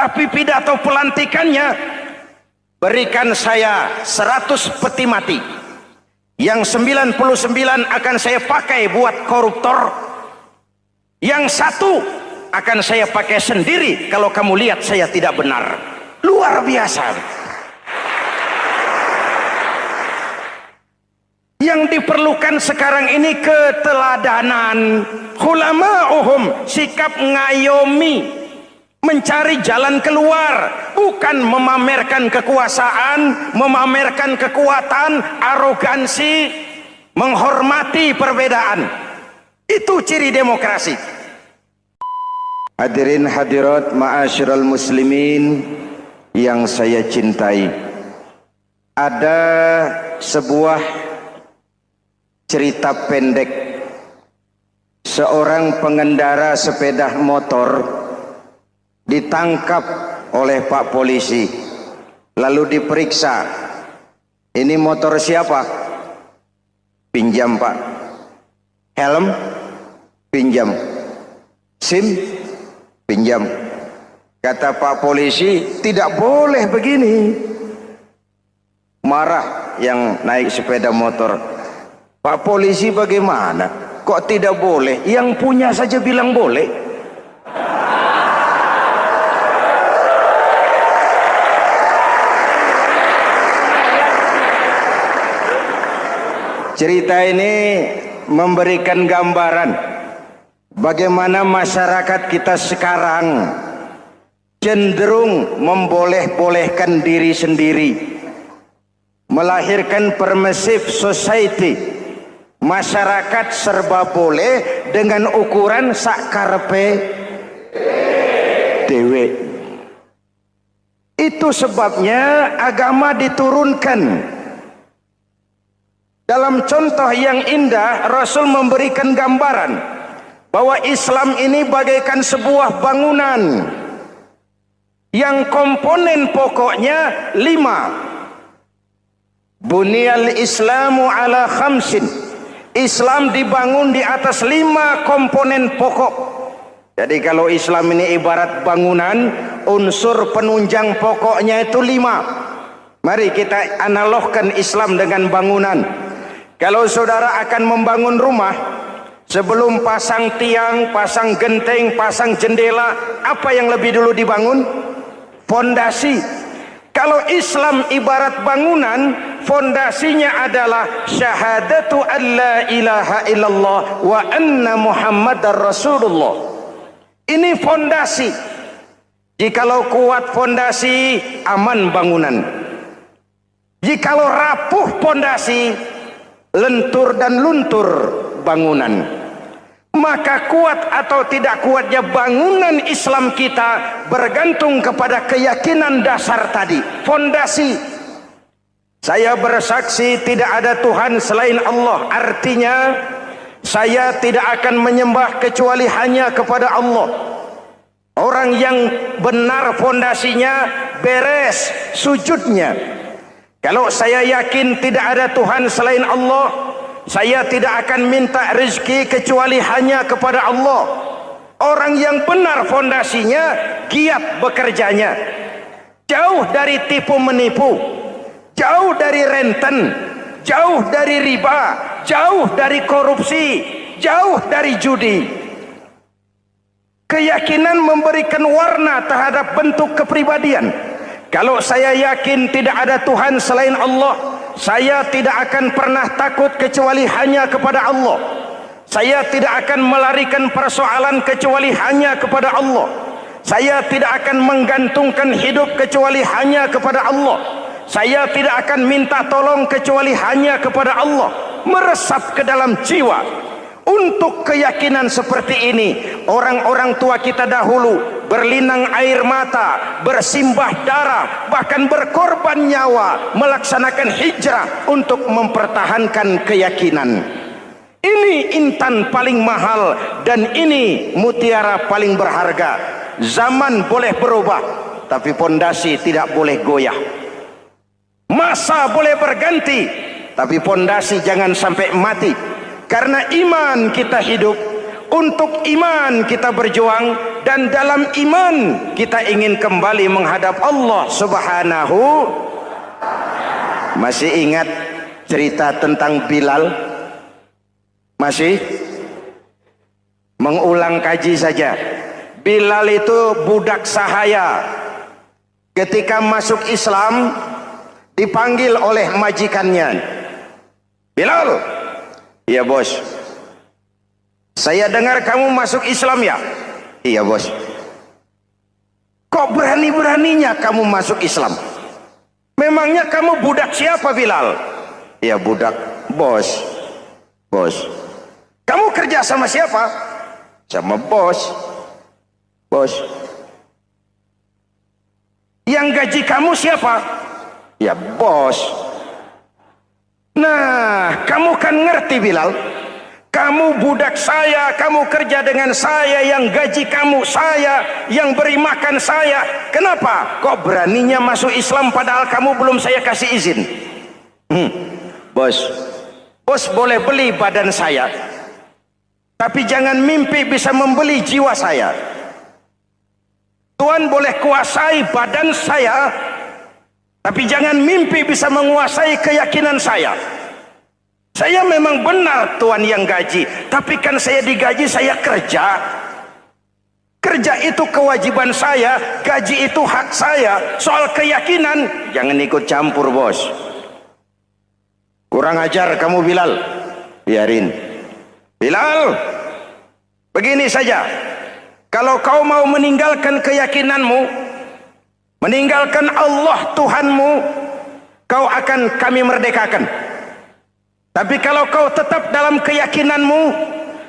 Tapi pidato pelantikannya, berikan saya 100 peti mati, yang 99 akan saya pakai buat koruptor, yang 1 akan saya pakai sendiri kalau kamu lihat saya tidak benar. Luar biasa. Yang diperlukan sekarang ini keteladanan, hulama'uhum, sikap ngayomi, mencari jalan keluar, bukan memamerkan kekuasaan, memamerkan kekuatan, arogansi, menghormati perbedaan. Itu ciri demokrasi. Hadirin hadirat ma'asyiral muslimin yang saya cintai, ada sebuah cerita pendek. Seorang pengendara sepeda motor ditangkap oleh Pak polisi, lalu diperiksa. Ini motor siapa? Pinjam Pak. Helm? Pinjam. SIM? Pinjam. Kata Pak polisi, tidak boleh begini. Marah yang naik sepeda motor. Pak polisi bagaimana? Kok tidak boleh? Yang punya saja bilang boleh. Cerita ini memberikan gambaran bagaimana masyarakat kita sekarang cenderung memboleh-bolehkan diri sendiri, melahirkan permissive society. Masyarakat serba boleh dengan ukuran sakarepe dewe. Itu sebabnya agama diturunkan. Dalam contoh yang indah, Rasul memberikan gambaran bahwa Islam ini bagaikan sebuah bangunan yang komponen pokoknya 5. Bunyal Islamu ala khamsin. Islam dibangun di atas 5 komponen pokok. Jadi kalau Islam ini ibarat bangunan, unsur penunjang pokoknya itu 5. Mari kita analogkan Islam dengan bangunan. Kalau saudara akan membangun rumah, sebelum pasang tiang, pasang genteng, pasang jendela, apa yang lebih dulu dibangun? Fondasi. Kalau Islam ibarat bangunan, fondasinya adalah syahadatu an la ilaha illallah wa anna muhammadar rasulullah. Ini fondasi. Jikalau kuat fondasi, aman bangunan. Jikalau rapuh fondasi, lentur dan luntur bangunan. Maka kuat atau tidak kuatnya bangunan Islam kita bergantung kepada keyakinan dasar tadi, fondasi. Saya bersaksi tidak ada Tuhan selain Allah, artinya saya tidak akan menyembah kecuali hanya kepada Allah. Orang yang benar fondasinya beres sujudnya. Kalau saya yakin tidak ada Tuhan selain Allah, saya tidak akan minta rezeki kecuali hanya kepada Allah. Orang yang benar fondasinya, giat bekerjanya, jauh dari tipu menipu, jauh dari renten, jauh dari riba, jauh dari korupsi, jauh dari judi. Keyakinan memberikan warna terhadap bentuk kepribadian. Kalau saya yakin tidak ada Tuhan selain Allah, saya tidak akan pernah takut kecuali hanya kepada Allah. Saya tidak akan melarikan persoalan kecuali hanya kepada Allah. Saya tidak akan menggantungkan hidup kecuali hanya kepada Allah. Saya tidak akan minta tolong kecuali hanya kepada Allah. Meresap ke dalam jiwa. Untuk keyakinan seperti ini, orang-orang tua kita dahulu berlinang air mata, bersimbah darah, bahkan berkorban nyawa, melaksanakan hijrah untuk mempertahankan keyakinan. Ini intan paling mahal dan ini mutiara paling berharga. Zaman boleh berubah, tapi pondasi tidak boleh goyah. Masa boleh berganti, tapi pondasi jangan sampai mati. Karena iman kita hidup, untuk iman kita berjuang, dan dalam iman kita ingin kembali menghadap Allah Subhanahu. Masih ingat cerita tentang Bilal? Masih? Mengulang kaji saja. Bilal itu budak sahaya. Ketika masuk Islam dipanggil oleh majikannya. Bilal, iya bos. Saya dengar kamu masuk Islam ya? Iya bos. Kok berani-beraninya kamu masuk Islam? Memangnya kamu budak siapa Bilal? Iya budak bos. Bos. Kamu kerja sama siapa? Sama bos. Bos. Yang gaji kamu siapa? Ya bos. Nah, kamu kan ngerti Bilal. Kamu budak saya, kamu kerja dengan saya, yang gaji kamu saya, yang beri makan saya. Kenapa? Kok beraninya masuk Islam padahal kamu belum saya kasih izin? Bos, bos boleh beli badan saya, tapi jangan mimpi bisa membeli jiwa saya. Tuhan boleh kuasai badan saya, tapi jangan mimpi bisa menguasai keyakinan saya. Saya memang benar Tuhan yang gaji, tapi kan saya digaji, saya kerja. Kerja itu kewajiban saya, gaji itu hak saya. Soal keyakinan, jangan ikut campur bos. Kurang ajar kamu Bilal. Biarin. Bilal, begini saja. Kalau kau mau meninggalkan keyakinanmu, meninggalkan Allah Tuhanmu, kau akan kami merdekakan. Tapi kalau kau tetap dalam keyakinanmu,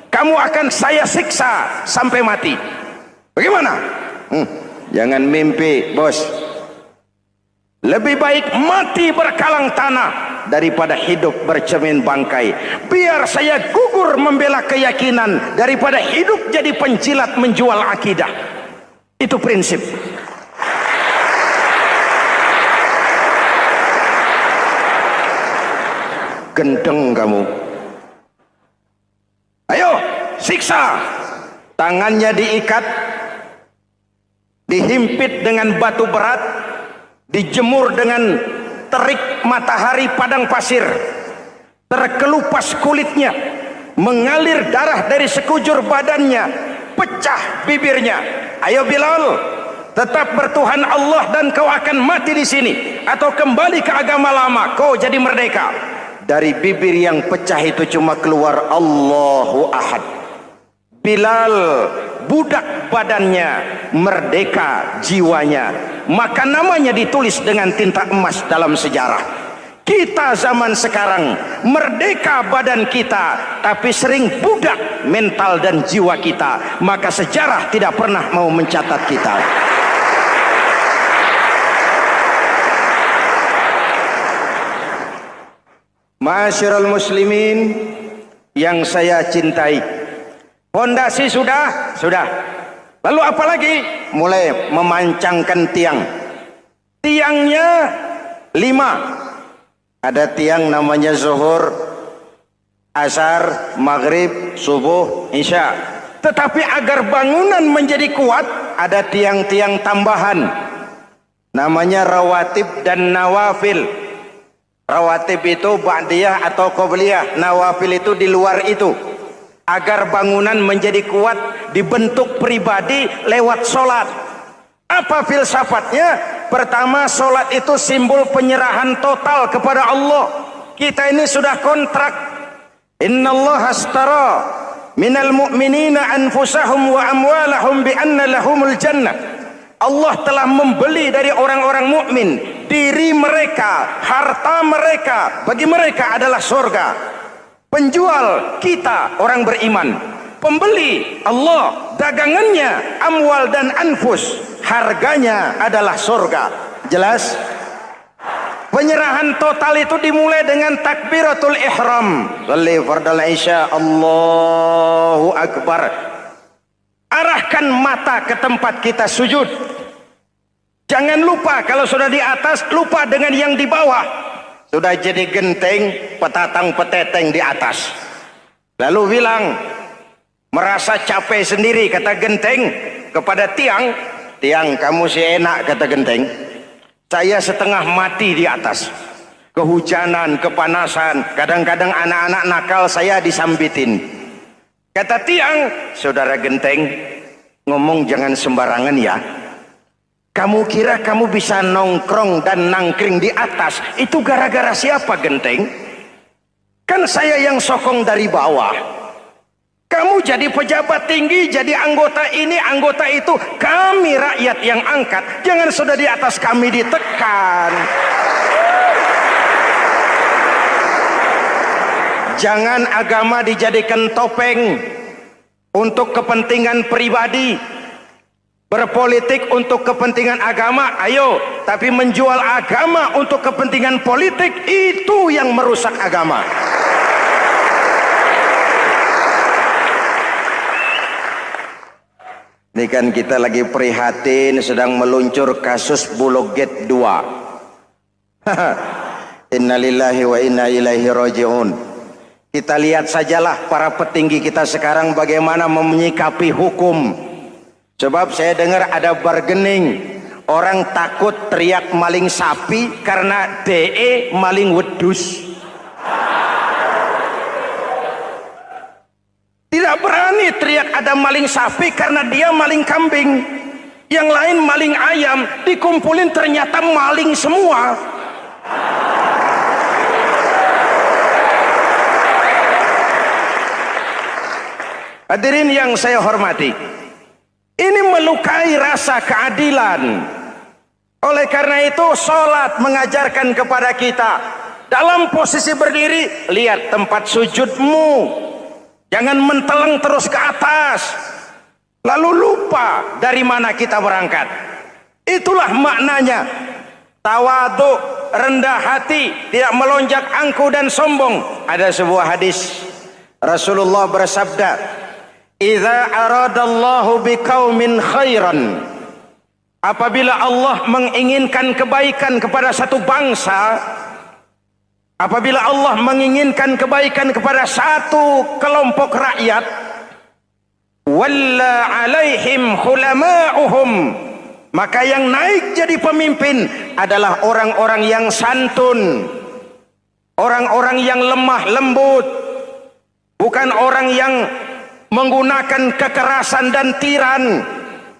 kamu akan saya siksa sampai mati. Bagaimana? Jangan mimpi bos. Lebih baik mati berkalang tanah daripada hidup bercermin bangkai. Biar saya gugur membela keyakinan daripada hidup jadi penjilat menjual akidah. Itu prinsip. Gendeng kamu. Ayo siksa. Tangannya diikat, dihimpit dengan batu berat, dijemur dengan terik matahari padang pasir, terkelupas kulitnya, mengalir darah dari sekujur badannya, pecah bibirnya. Ayo Bilal, tetap bertuhan Allah dan kau akan mati di sini, atau kembali ke agama lama, kau jadi merdeka. Dari bibir yang pecah itu cuma keluar Allahu Ahad. Bilal budak badannya, merdeka jiwanya, maka namanya ditulis dengan tinta emas dalam sejarah. Kita zaman sekarang merdeka badan kita, tapi sering budak mental dan jiwa kita, maka sejarah tidak pernah mau mencatat kita. Masyarul muslimin yang saya cintai, fondasi sudah. Lalu apa lagi? Mulai memancangkan tiang. Tiangnya 5. Ada tiang namanya zuhur, asar, maghrib, subuh, isya. Tetapi agar bangunan menjadi kuat, ada tiang-tiang tambahan. Namanya rawatib dan nawafil. Rawatib itu ba'diyah atau qobliyah, nawafil itu di luar itu. Agar bangunan menjadi kuat, dibentuk pribadi lewat solat. Apa filsafatnya? Pertama, solat itu simbol penyerahan total kepada Allah. Kita ini sudah kontrak. Innallaha astara minal mu'minina anfusahum wa amwalahum bi anna lahumul jannah. Allah telah membeli dari orang-orang mukmin diri mereka, harta mereka, bagi mereka adalah surga. Penjual kita orang beriman, pembeli Allah, dagangannya amwal dan anfus, harganya adalah surga. Jelas? Penyerahan total itu dimulai dengan takbiratul ihram. Shalli fardal isya, Allahu akbar. Arahkan mata ke tempat kita sujud. Jangan lupa kalau sudah di atas, lupa dengan yang di bawah. Sudah jadi genteng, petatang peteteng di atas. Lalu bilang, merasa capek sendiri, kata genteng, kepada tiang, tiang kamu si enak, kata genteng, saya setengah mati di atas, kehujanan, kepanasan, kadang-kadang anak-anak nakal saya disambitin. Kata tiang, saudara genteng, ngomong jangan sembarangan ya. Kamu kira kamu bisa nongkrong dan nangkring di atas, itu gara-gara siapa genteng? Kan saya yang sokong dari bawah. Kamu jadi pejabat tinggi, jadi anggota ini, anggota itu, kami rakyat yang angkat. Jangan sudah di atas kami ditekan. Jangan agama dijadikan topeng untuk kepentingan pribadi. Berpolitik untuk kepentingan agama, ayo. Tapi menjual agama untuk kepentingan politik, itu yang merusak agama. Ini kan kita lagi prihatin sedang meluncur kasus Bulog Gate 2. Innalillahi wa inna ilaihi raji'un. Kita lihat sajalah para petinggi kita sekarang bagaimana menyikapi hukum. Sebab saya dengar ada bargaining, orang takut teriak maling sapi karena DE maling wedus. Tidak berani teriak ada maling sapi karena dia maling kambing. Yang lain maling ayam, dikumpulin ternyata maling semua. Hadirin yang saya hormati, ini melukai rasa keadilan. Oleh karena itu sholat mengajarkan kepada kita, dalam posisi berdiri, lihat tempat sujudmu. Jangan menteleng terus ke atas, lalu lupa dari mana kita berangkat. Itulah maknanya tawadhu, rendah hati, tidak melonjak angkuh dan sombong. Ada sebuah hadis Rasulullah bersabda, "Idza aradallahu biqaumin khairan." Apabila Allah menginginkan kebaikan kepada satu bangsa, apabila Allah menginginkan kebaikan kepada satu kelompok rakyat, walla alaihim khulama'uhum, maka yang naik jadi pemimpin adalah orang-orang yang santun, orang-orang yang lemah lembut, bukan orang yang menggunakan kekerasan dan tiran,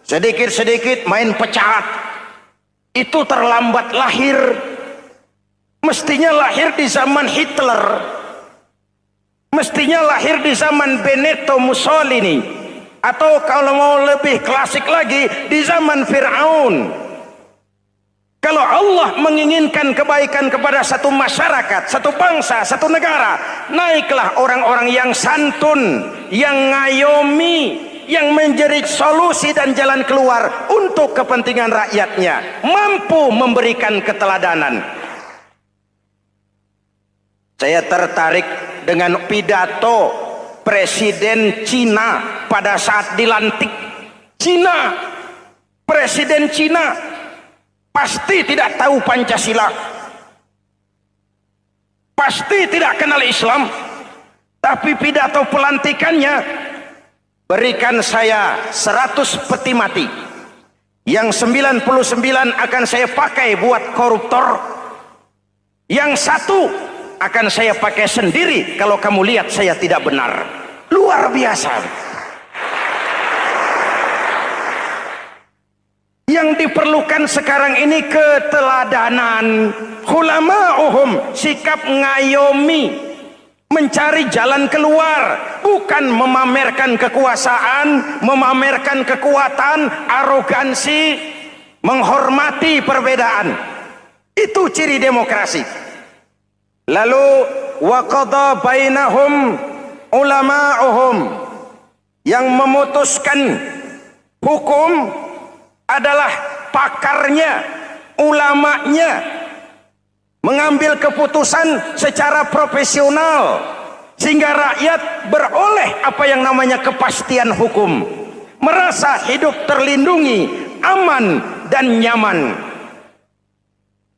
sedikit-sedikit main pecat. Itu terlambat lahir. Mestinya lahir di zaman Hitler, mestinya lahir di zaman Benito Mussolini, atau kalau mau lebih klasik lagi di zaman Fir'aun. Kalau Allah menginginkan kebaikan kepada satu masyarakat, satu bangsa, satu negara, naiklah orang-orang yang santun, yang ngayomi, yang menjadi solusi dan jalan keluar untuk kepentingan rakyatnya, mampu memberikan keteladanan. Saya tertarik dengan pidato Presiden Cina pada saat dilantik. Cina, Presiden Cina pasti tidak tahu Pancasila, pasti tidak kenal Islam, tapi pidato pelantikannya, berikan saya 100 peti mati, yang 99 akan saya pakai buat koruptor, yang satu akan saya pakai sendiri kalau kamu lihat saya tidak benar. Luar biasa. Yang diperlukan sekarang ini keteladanan, khulama'uhum, sikap ngayomi, mencari jalan keluar, bukan memamerkan kekuasaan, memamerkan kekuatan, arogansi, menghormati perbedaan. Itu ciri demokrasi. Lalu waqadha bainahum ulama'uhum, yang memutuskan hukum adalah pakarnya, ulamanya, mengambil keputusan secara profesional sehingga rakyat beroleh apa yang namanya kepastian hukum, merasa hidup terlindungi, aman dan nyaman.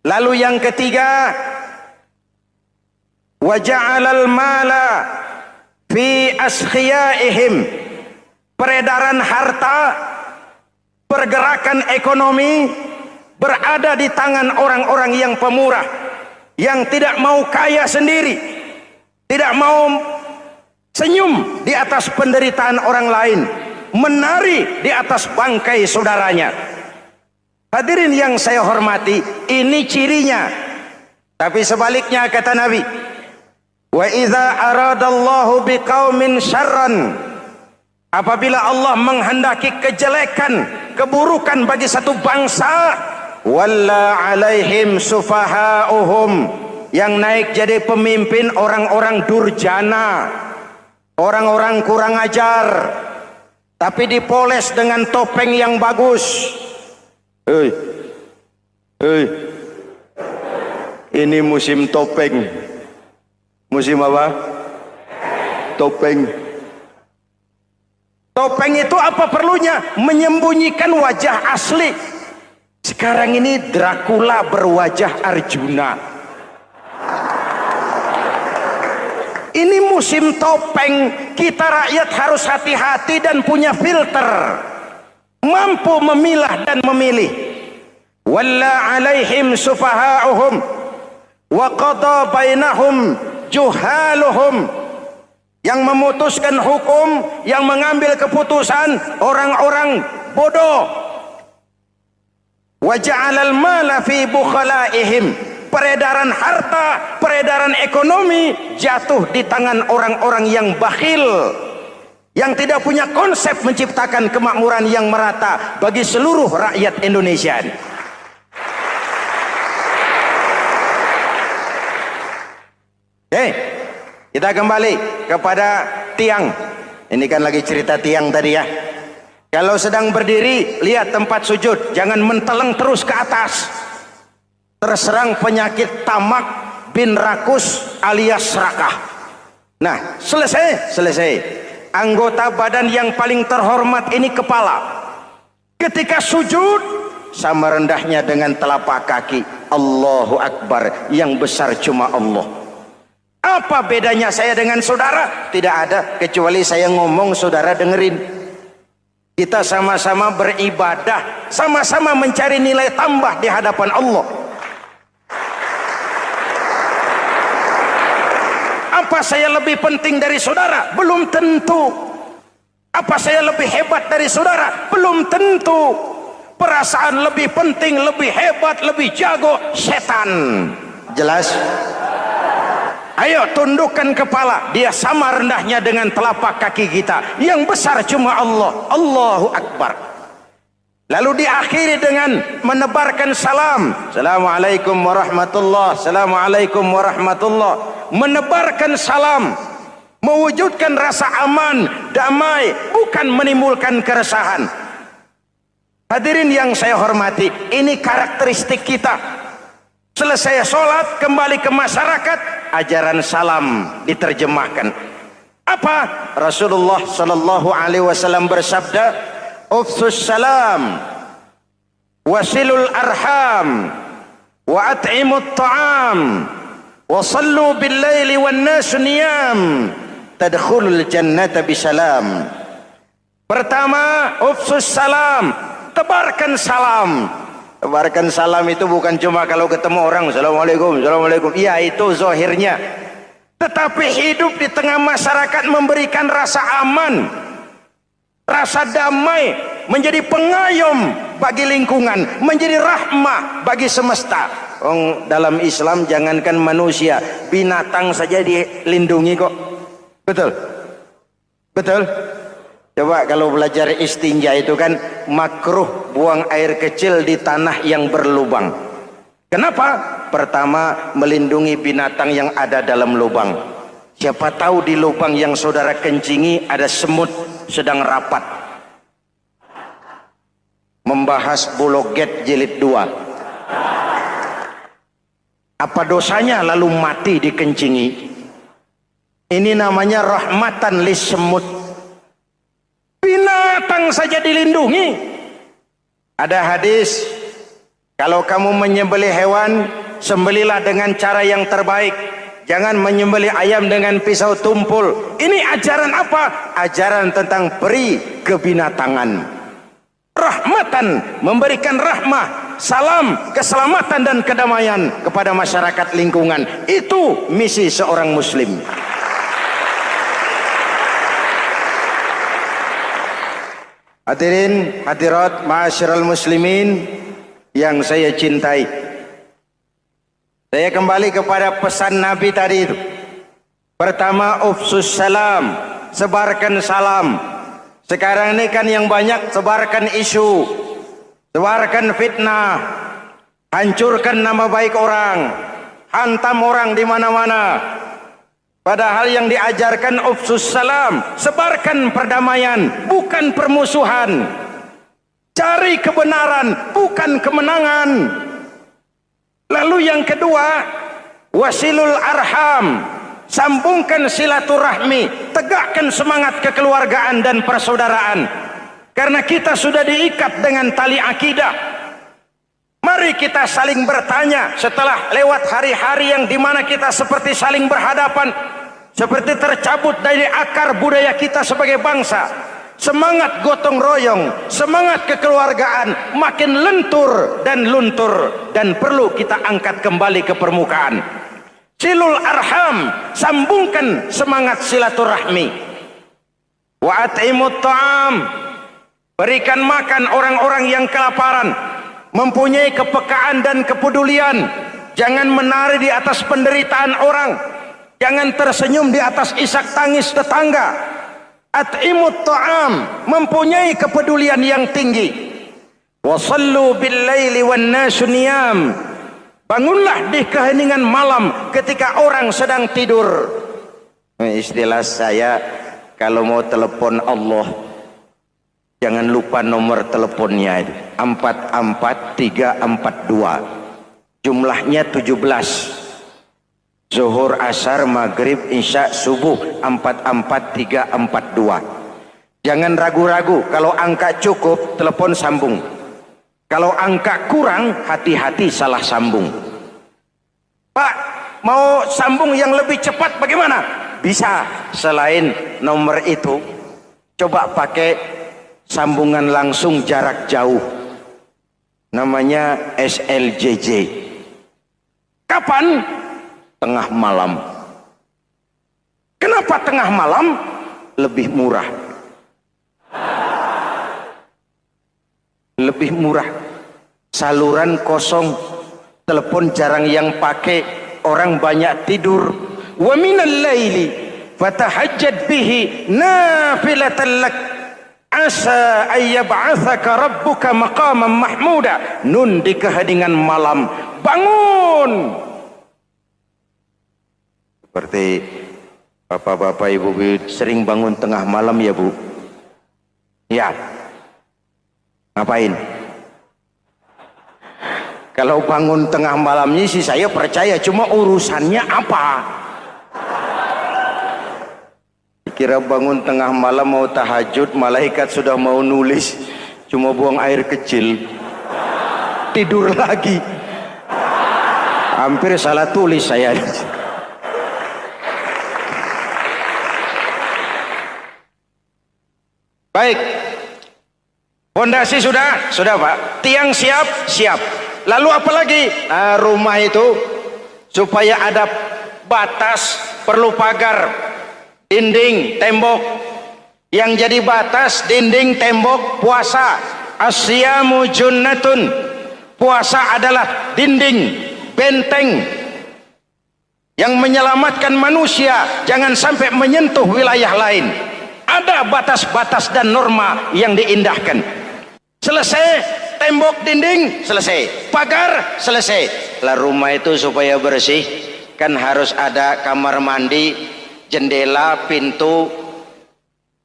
Lalu yang ketiga, wa ja'alal mala fi askhiyaihim, peredaran harta pergerakan ekonomi berada di tangan orang-orang yang pemurah, yang tidak mau kaya sendiri, tidak mau senyum di atas penderitaan orang lain, menari di atas bangkai saudaranya. Hadirin yang saya hormati, ini cirinya. Tapi sebaliknya kata Nabi, wa idza aradallahu biqaumin syarran, apabila Allah menghendaki kejelekan, keburukan bagi satu bangsa, walla alaihim sufahauhum, yang naik jadi pemimpin orang-orang durjana, orang-orang kurang ajar, tapi dipoles dengan topeng yang bagus. Ini musim topeng. Musim apa? Topeng. Topeng itu apa perlunya? Menyembunyikan wajah asli. Sekarang ini Dracula berwajah Arjuna. Ini musim topeng. Kita rakyat harus hati-hati dan punya filter, mampu memilah dan memilih. Walla alaihim sufahauhum wa qada bainahum juhaluhum, yang memutuskan hukum, yang mengambil keputusan orang-orang bodoh. Wa ja'alal mala fi bukhalaihim, peredaran harta, peredaran ekonomi jatuh di tangan orang-orang yang bakhil, yang tidak punya konsep menciptakan kemakmuran yang merata bagi seluruh rakyat Indonesia. Kita kembali kepada tiang. Ini kan lagi cerita tiang tadi ya. Kalau sedang berdiri, lihat tempat sujud, jangan menteleng terus ke atas. Terserang penyakit tamak bin rakus alias serakah. Nah, selesai. Anggota badan yang paling terhormat ini kepala. Ketika sujud, sama rendahnya dengan telapak kaki. Allahu Akbar, yang besar cuma Allah. Apa bedanya saya dengan saudara? Tidak ada, kecuali saya ngomong saudara dengerin. Kita sama-sama beribadah, sama-sama mencari nilai tambah di hadapan Allah. Apa saya lebih penting dari saudara? Belum tentu. Apa saya lebih hebat dari saudara? Belum tentu. Perasaan lebih penting, lebih hebat, lebih jago setan. Jelas? Ayo tundukkan kepala, dia sama rendahnya dengan telapak kaki kita. Yang besar cuma Allah. Allahu Akbar. Lalu diakhiri dengan menebarkan salam. Assalamualaikum warahmatullah. Assalamualaikum warahmatullah. Menebarkan salam, mewujudkan rasa aman, damai, bukan menimbulkan keresahan. Hadirin yang saya hormati, ini karakteristik kita. Selesai sholat, kembali ke masyarakat, ajaran salam diterjemahkan. Apa? Rasulullah sallallahu alaihi wasallam bersabda, "Ufsus salam, wasilul arham, wa at'imut ta'am, wa sallu bil laili wan nas niyam, tadkhulul jannata bisalam." Pertama, ufsus salam, tebarkan salam. Tebarkan salam itu bukan cuma kalau ketemu orang, Assalamualaikum, Assalamualaikum. Iya, itu zahirnya. Tetapi hidup di tengah masyarakat memberikan rasa aman, rasa damai, menjadi pengayom bagi lingkungan, menjadi rahmah bagi semesta. Dalam Islam jangankan manusia, binatang saja dilindungi kok. Betul? Betul? Coba kalau belajar istinja itu kan makruh buang air kecil di tanah yang berlubang. Kenapa? Pertama, melindungi binatang yang ada dalam lubang. Siapa tahu di lubang yang saudara kencingi ada semut sedang rapat membahas Bologet jilid 2. Apa dosanya lalu mati dikencingi? Ini namanya rahmatan lis semut. Binatang saja dilindungi. Ada hadis, kalau kamu menyembelih hewan, sembelilah dengan cara yang terbaik. Jangan menyembelih ayam dengan pisau tumpul. Ini ajaran apa? Ajaran tentang peri kebinatangan. rahmatan, memberikan rahmah, salam, keselamatan dan kedamaian kepada masyarakat lingkungan. Itu misi seorang muslim. Hadirin hadirat ma'asyiral muslimin yang saya cintai, saya kembali kepada pesan Nabi tadi itu. Pertama, ufsus salam, sebarkan salam. Sekarang ini kan yang banyak sebarkan isu, sebarkan fitnah, hancurkan nama baik orang, hantam orang di mana-mana. Padahal yang diajarkan ufsus salam, sebarkan perdamaian, bukan permusuhan. Cari kebenaran, bukan kemenangan. Lalu yang kedua, wasilul arham, sambungkan silaturahmi, tegakkan semangat kekeluargaan dan persaudaraan. Karena kita sudah diikat dengan tali akidah. Mari kita saling bertanya setelah lewat hari-hari yang dimana kita seperti saling berhadapan, seperti tercabut dari akar budaya kita sebagai bangsa. Semangat gotong royong, semangat kekeluargaan makin lentur dan luntur, dan perlu kita angkat kembali ke permukaan. Silul arham, sambungkan semangat silaturahmi. Wa at'imut ta'am, berikan makan orang-orang yang kelaparan, mempunyai kepekaan dan kepedulian. Jangan menari di atas penderitaan orang, jangan tersenyum di atas isak tangis tetangga. At'imut ta'am, mempunyai kepedulian yang tinggi. Wa sallu bil laili wan nasu niyam, bangunlah di keheningan malam ketika orang sedang tidur. Istilah saya, kalau mau telepon Allah, jangan lupa nomor teleponnya itu 44342. Jumlahnya 17. Zuhur, asar, maghrib, isya, subuh 44342. Jangan ragu-ragu, kalau angka cukup telepon sambung. Kalau angka kurang, hati-hati salah sambung. Pak, mau sambung yang lebih cepat bagaimana? Bisa, selain nomor itu, coba pakai sambungan langsung jarak jauh. Namanya SLJJ. Kapan? Tengah malam. Kenapa tengah malam? Lebih murah. Lebih murah. Saluran kosong, telepon jarang yang pakai, orang banyak tidur. Wa minal laili fatahajjad bihi nafilatan lak asa ayyab'atsaka rabbuka maqaman mahmuda. Nun, di keheningan malam bangun. Seperti bapak-bapak, ibu-ibu sering bangun tengah malam ya Bu? Ya. Ngapain? Kalau bangun tengah malamnya sih saya percaya, cuma urusannya apa? Kira bangun tengah malam mau tahajud, malaikat sudah mau nulis, cuma buang air kecil, tidur lagi. Hampir salah tulis saya. Baik, fondasi sudah Pak, tiang siap, lalu apa lagi? Nah, rumah itu supaya ada batas, perlu pagar, dinding, tembok. Yang jadi batas, dinding, tembok, puasa. Asyamu junnatun, puasa adalah dinding, benteng yang menyelamatkan manusia jangan sampai menyentuh wilayah lain. Ada batas-batas dan norma yang diindahkan. Selesai, tembok, dinding, selesai. Pagar, selesai. Lah rumah itu supaya bersih, kan harus ada kamar mandi, jendela, pintu,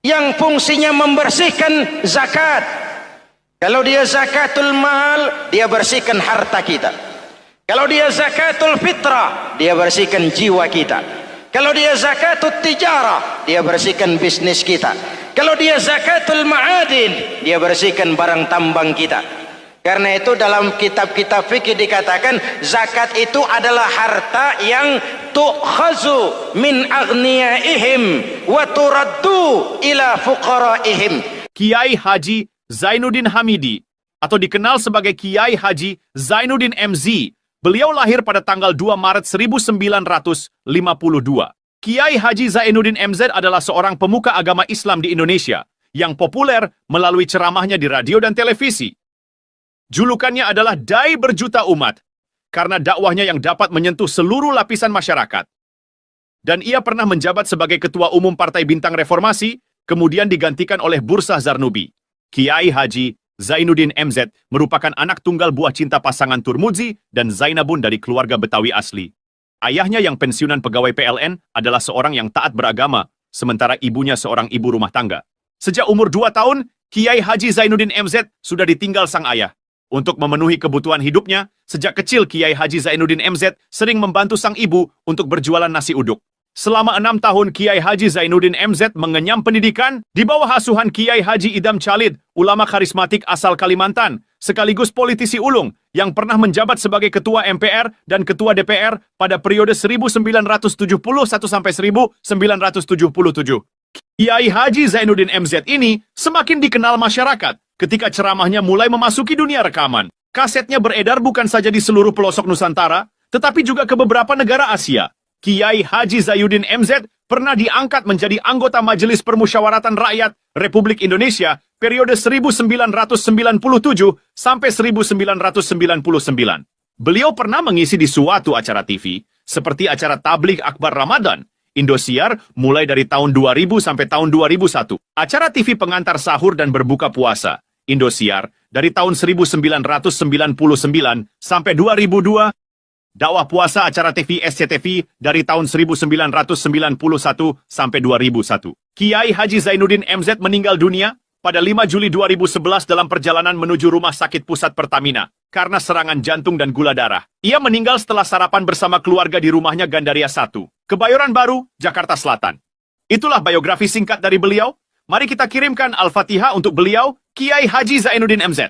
yang fungsinya membersihkan zakat. Kalau dia zakatul mal, dia bersihkan harta kita. Kalau dia zakatul fitrah, dia bersihkan jiwa kita. Kalau dia zakatul tijarah, dia bersihkan bisnis kita. Kalau dia zakatul ma'adin, dia bersihkan barang tambang kita. Karena itu dalam kitab-kitab fikih dikatakan zakat itu adalah harta yang tu'khazu min aghniyaihim wa turaddu ila fuqaraihim. Kiai Haji Zainuddin Hamidi, atau dikenal sebagai Kiai Haji Zainuddin MZ. Beliau lahir pada tanggal 2 Maret 1952. Kiai Haji Zainuddin MZ adalah seorang pemuka agama Islam di Indonesia yang populer melalui ceramahnya di radio dan televisi. Julukannya adalah Dai Berjuta Umat, karena dakwahnya yang dapat menyentuh seluruh lapisan masyarakat. Dan ia pernah menjabat sebagai Ketua Umum Partai Bintang Reformasi, kemudian digantikan oleh Bursah Zarnubi. Kiai Haji Zainuddin MZ merupakan anak tunggal buah cinta pasangan Turmudzi dan Zainabun dari keluarga Betawi asli. Ayahnya yang pensiunan pegawai PLN adalah seorang yang taat beragama, sementara ibunya seorang ibu rumah tangga. Sejak umur 2 tahun, Kiai Haji Zainuddin MZ sudah ditinggal sang ayah. Untuk memenuhi kebutuhan hidupnya, sejak kecil Kiai Haji Zainuddin MZ sering membantu sang ibu untuk berjualan nasi uduk. Selama 6 tahun Kiai Haji Zainuddin MZ mengenyam pendidikan di bawah asuhan Kiai Haji Idam Chalid, ulama karismatik asal Kalimantan, sekaligus politisi ulung yang pernah menjabat sebagai Ketua MPR dan Ketua DPR pada periode 1971 sampai 1977. Kiai Haji Zainuddin MZ ini semakin dikenal masyarakat ketika ceramahnya mulai memasuki dunia rekaman. Kasetnya beredar bukan saja di seluruh pelosok Nusantara, tetapi juga ke beberapa negara Asia. Kiai Haji Zainuddin MZ pernah diangkat menjadi anggota Majelis Permusyawaratan Rakyat Republik Indonesia periode 1997 sampai 1999. Beliau pernah mengisi di suatu acara TV, seperti acara Tabligh Akbar Ramadan, Indosiar mulai dari tahun 2000 sampai tahun 2001. Acara TV pengantar sahur dan berbuka puasa, Indosiar, dari tahun 1999 sampai 2002. Dakwah puasa acara TV SCTV dari tahun 1991 sampai 2001. Kiai Haji Zainuddin MZ meninggal dunia pada 5 Juli 2011 dalam perjalanan menuju Rumah Sakit Pusat Pertamina karena serangan jantung dan gula darah. Ia meninggal setelah sarapan bersama keluarga di rumahnya Gandaria 1, Kebayoran Baru, Jakarta Selatan. Itulah biografi singkat dari beliau. Mari kita kirimkan Al-Fatihah untuk beliau, Kiai Haji Zainuddin MZ.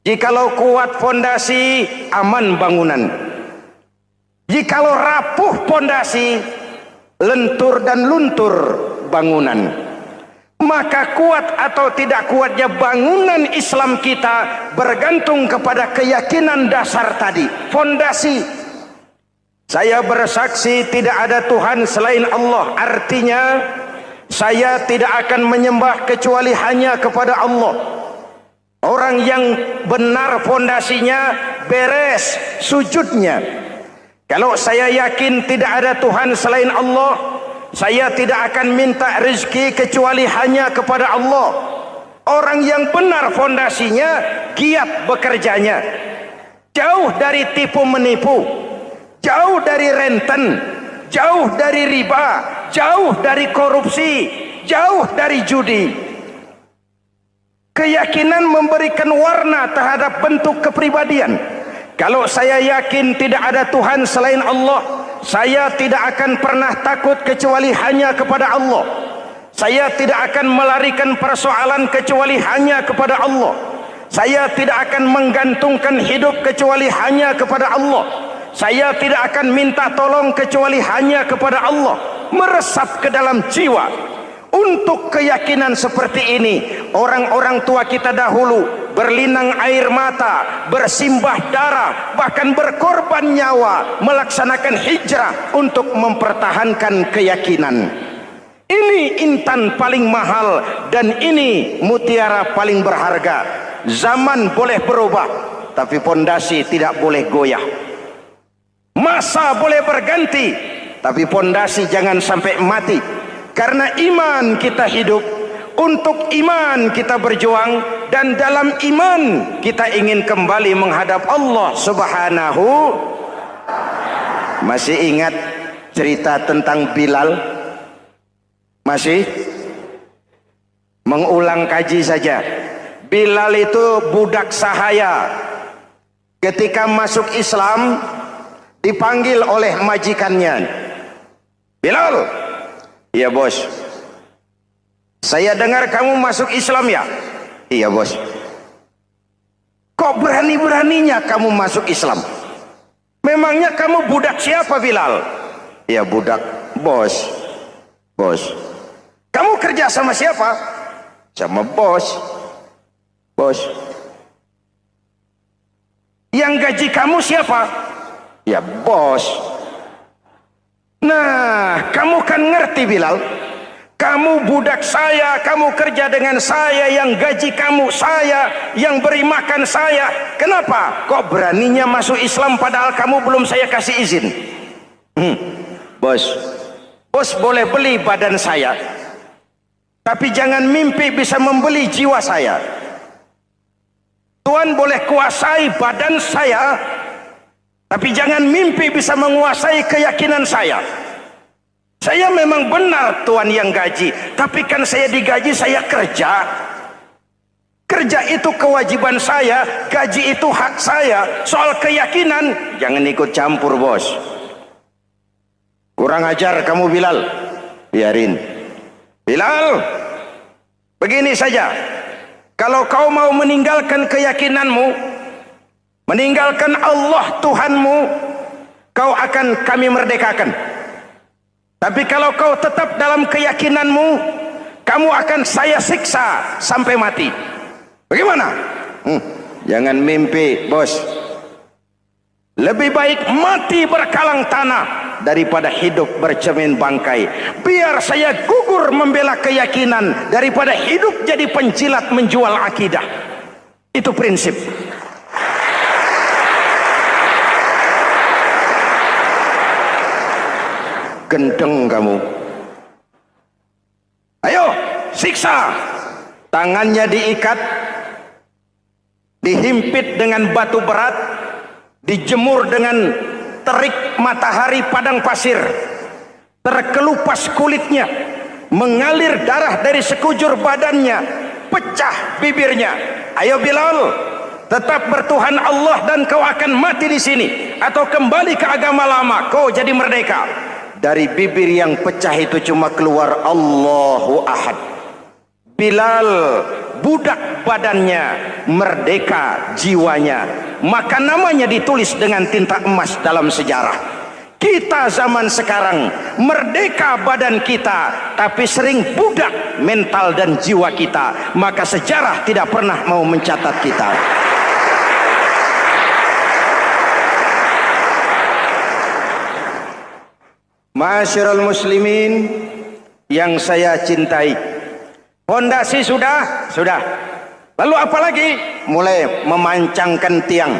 Jikalau kuat fondasi, aman bangunan. Jikalau rapuh pondasi, lentur dan luntur bangunan. Maka kuat atau tidak kuatnya bangunan Islam kita bergantung kepada keyakinan dasar tadi, fondasi. Saya bersaksi tidak ada Tuhan selain Allah. Artinya saya tidak akan menyembah kecuali hanya kepada Allah. Orang yang benar fondasinya beres sujudnya. Kalau saya yakin tidak ada Tuhan selain Allah, saya tidak akan minta rezeki kecuali hanya kepada Allah. Orang yang benar fondasinya, giat bekerjanya, jauh dari tipu menipu, jauh dari renten, jauh dari riba, jauh dari korupsi, jauh dari judi. Keyakinan memberikan warna terhadap bentuk kepribadian. Kalau saya yakin tidak ada Tuhan selain Allah, saya tidak akan pernah takut kecuali hanya kepada Allah. Saya tidak akan melarikan persoalan kecuali hanya kepada Allah. Saya tidak akan menggantungkan hidup kecuali hanya kepada Allah. Saya tidak akan minta tolong kecuali hanya kepada Allah. Meresap ke dalam jiwa. Untuk keyakinan seperti ini, orang-orang tua kita dahulu berlinang air mata, bersimbah darah, bahkan berkorban nyawa, melaksanakan hijrah untuk mempertahankan keyakinan. Ini intan paling mahal dan ini mutiara paling berharga. Zaman boleh berubah, tapi pondasi tidak boleh goyah. Masa boleh berganti, tapi pondasi jangan sampai mati. Karena iman kita hidup, untuk iman kita berjuang, dan dalam iman kita ingin kembali menghadap Allah Subhanahu. Masih ingat cerita tentang Bilal? Masih? Mengulang kaji saja. Bilal itu budak sahaya. Ketika masuk Islam, dipanggil oleh majikannya. Bilal, iya bos. Saya dengar kamu masuk Islam ya? Iya bos. Kok berani-beraninya kamu masuk Islam? Memangnya kamu budak siapa Bilal? Iya budak bos. Bos. Kamu kerja sama siapa? Sama bos. Bos. Yang gaji kamu siapa? Ya bos. Nah, kamu kan ngerti Bilal. Kamu budak saya, kamu kerja dengan saya, yang gaji kamu saya, yang beri makan saya. Kenapa? Kok beraninya masuk Islam padahal kamu belum saya kasih izin? Bos, bos boleh beli badan saya, tapi jangan mimpi bisa membeli jiwa saya. Tuhan boleh kuasai badan saya, tapi jangan mimpi bisa menguasai keyakinan saya. Saya memang benar Tuhan yang gaji, tapi kan saya digaji, saya kerja. Kerja itu kewajiban saya, gaji itu hak saya. Soal keyakinan, jangan ikut campur bos. Kurang ajar kamu Bilal. Biarin. Bilal, begini saja. Kalau kau mau meninggalkan keyakinanmu, meninggalkan Allah Tuhanmu, kau akan kami merdekakan. Tapi kalau kau tetap dalam keyakinanmu, kamu akan saya siksa sampai mati. Bagaimana? Jangan mimpi, bos. Lebih baik mati berkalang tanah daripada hidup bercermin bangkai. Biar saya gugur membela keyakinan daripada hidup jadi penjilat menjual akidah. Itu prinsip. Gendeng kamu. Ayo, siksa. Tangannya diikat, dihimpit dengan batu berat, dijemur dengan terik matahari padang pasir, terkelupas kulitnya, mengalir darah dari sekujur badannya, pecah bibirnya. Ayo Bilal, tetap bertuhan Allah dan kau akan mati di sini, atau kembali ke agama lama, kau jadi merdeka. Dari bibir yang pecah itu cuma keluar Allahu Ahad. Bilal budak badannya, merdeka jiwanya, maka namanya ditulis dengan tinta emas dalam sejarah. Kita zaman sekarang merdeka badan kita, tapi sering budak mental dan jiwa kita, maka sejarah tidak pernah mau mencatat kita. Ma'asyiral muslimin yang saya cintai, fondasi sudah. Lalu apa lagi? Mulai memancangkan tiang.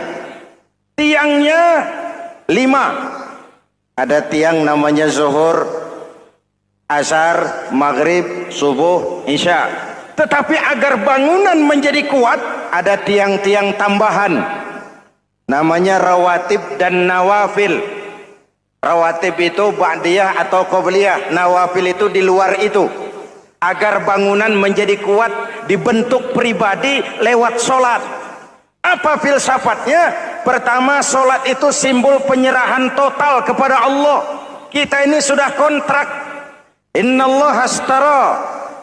Tiangnya 5. Ada tiang namanya zuhur, asar, maghrib, subuh, isya. Tetapi agar bangunan menjadi kuat, ada tiang-tiang tambahan. Namanya rawatib dan nawafil. Rawatib itu ba'diyah atau qobliyah, nawafil itu di luar itu. Agar bangunan menjadi kuat, dibentuk pribadi lewat solat. Apa filsafatnya? Pertama, solat itu simbol penyerahan total kepada Allah. Kita ini sudah kontrak. Innallaha astara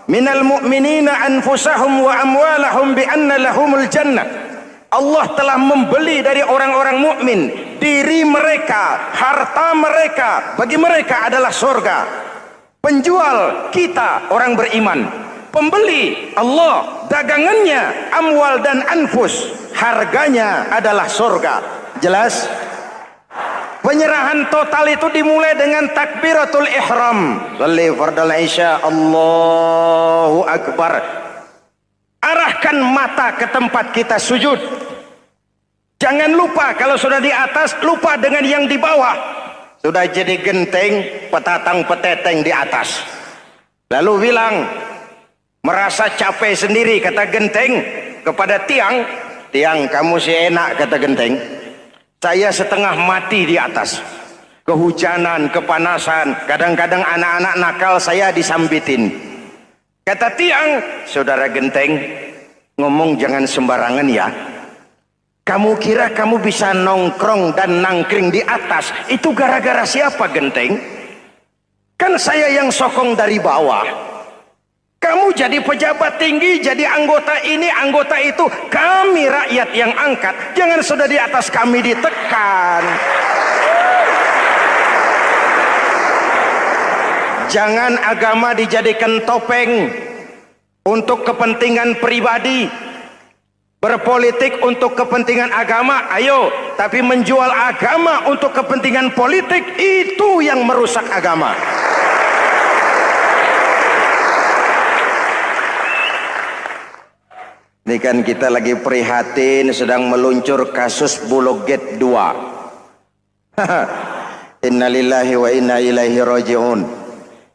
minal mu'minina anfusahum wa amwalahum bi anna lahumul jannah. Allah telah membeli dari orang-orang mukmin diri mereka, harta mereka, bagi mereka adalah surga. Penjual kita orang beriman, pembeli Allah, dagangannya amwal dan anfus, harganya adalah surga. Jelas? Penyerahan total itu dimulai dengan takbiratul ihram. Shalli fardal isya, Allahu akbar. Arahkan mata ke tempat kita sujud. Jangan lupa kalau sudah di atas, lupa dengan yang di bawah. Sudah jadi genteng, petatang peteteng di atas. Lalu bilang, merasa capek sendiri, kata genteng kepada tiang. Tiang, kamu sih enak, kata genteng. Saya setengah mati di atas. Kehujanan, kepanasan, kadang-kadang anak-anak nakal saya disambitin. Kata tiang, saudara genteng, ngomong jangan sembarangan ya. Kamu kira kamu bisa nongkrong dan nangkring di atas, itu gara-gara siapa genteng? Kan saya yang sokong dari bawah. Kamu jadi pejabat tinggi, jadi anggota ini, anggota itu. Kami rakyat yang angkat, jangan sudah di atas kami ditekan. Jangan agama dijadikan topeng untuk kepentingan pribadi. Berpolitik untuk kepentingan agama, ayo. Tapi menjual agama untuk kepentingan politik, itu yang merusak agama. Ini kan kita lagi prihatin sedang meluncur kasus Bulog Gate 2. Innalillahi wa inna ilaihi raji'un.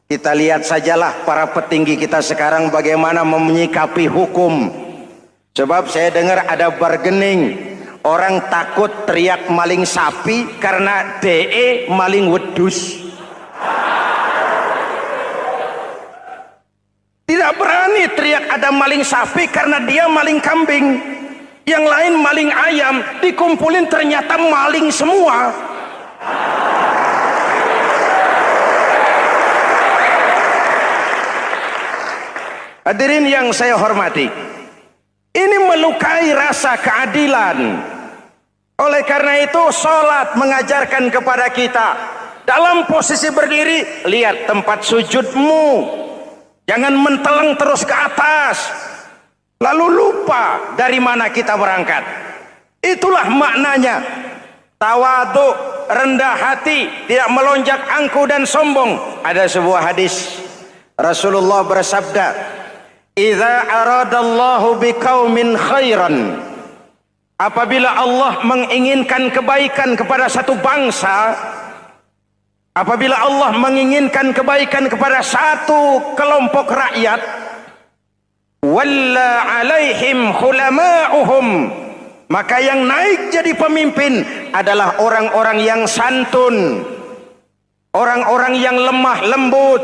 Kita lihat sajalah para petinggi kita sekarang bagaimana menyikapi hukum. Sebab saya dengar ada bargaining, orang takut teriak maling sapi karena DE maling wedus. Tidak berani teriak ada maling sapi karena dia maling kambing. Yang lain maling ayam, dikumpulin ternyata maling semua. Hadirin yang saya hormati, ini melukai rasa keadilan. Oleh karena itu, sholat mengajarkan kepada kita, dalam posisi berdiri, lihat tempat sujudmu. Jangan menteleng terus ke atas, lalu lupa dari mana kita berangkat. Itulah maknanya tawadhu, rendah hati, tidak melonjak angku dan sombong. Ada sebuah hadis, Rasulullah bersabda, "Idza aradallahu biqaumin khairan." Apabila Allah menginginkan kebaikan kepada satu bangsa, apabila Allah menginginkan kebaikan kepada satu kelompok rakyat, walla alaihim khulama'uhum, maka yang naik jadi pemimpin adalah orang-orang yang santun, orang-orang yang lemah lembut,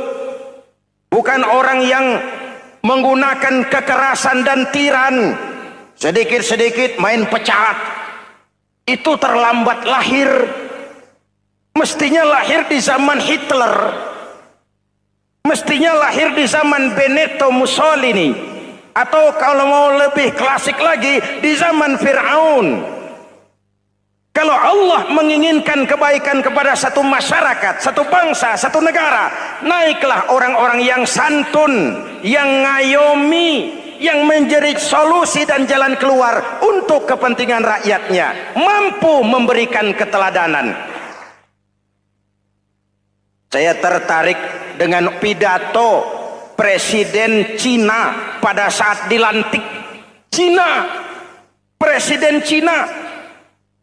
bukan orang yang menggunakan kekerasan dan tiran, sedikit-sedikit main pecat. Itu terlambat lahir. Mestinya lahir di zaman Hitler, mestinya lahir di zaman Benito Mussolini, atau kalau mau lebih klasik lagi di zaman Fir'aun. Kalau Allah menginginkan kebaikan kepada satu masyarakat, satu bangsa, satu negara, naiklah orang-orang yang santun, yang ngayomi, yang menjadi solusi dan jalan keluar untuk kepentingan rakyatnya, mampu memberikan keteladanan. Saya tertarik dengan pidato Presiden Cina pada saat dilantik. Cina, Presiden Cina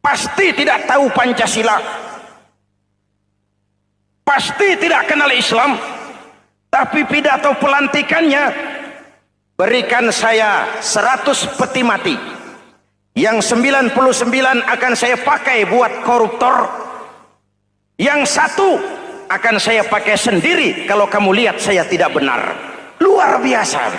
pasti tidak tahu Pancasila, pasti tidak kenal Islam, tapi pidato pelantikannya, berikan saya 100 peti mati, yang 99 akan saya pakai buat koruptor, yang satu akan saya pakai sendiri kalau kamu lihat saya tidak benar. Luar biasa.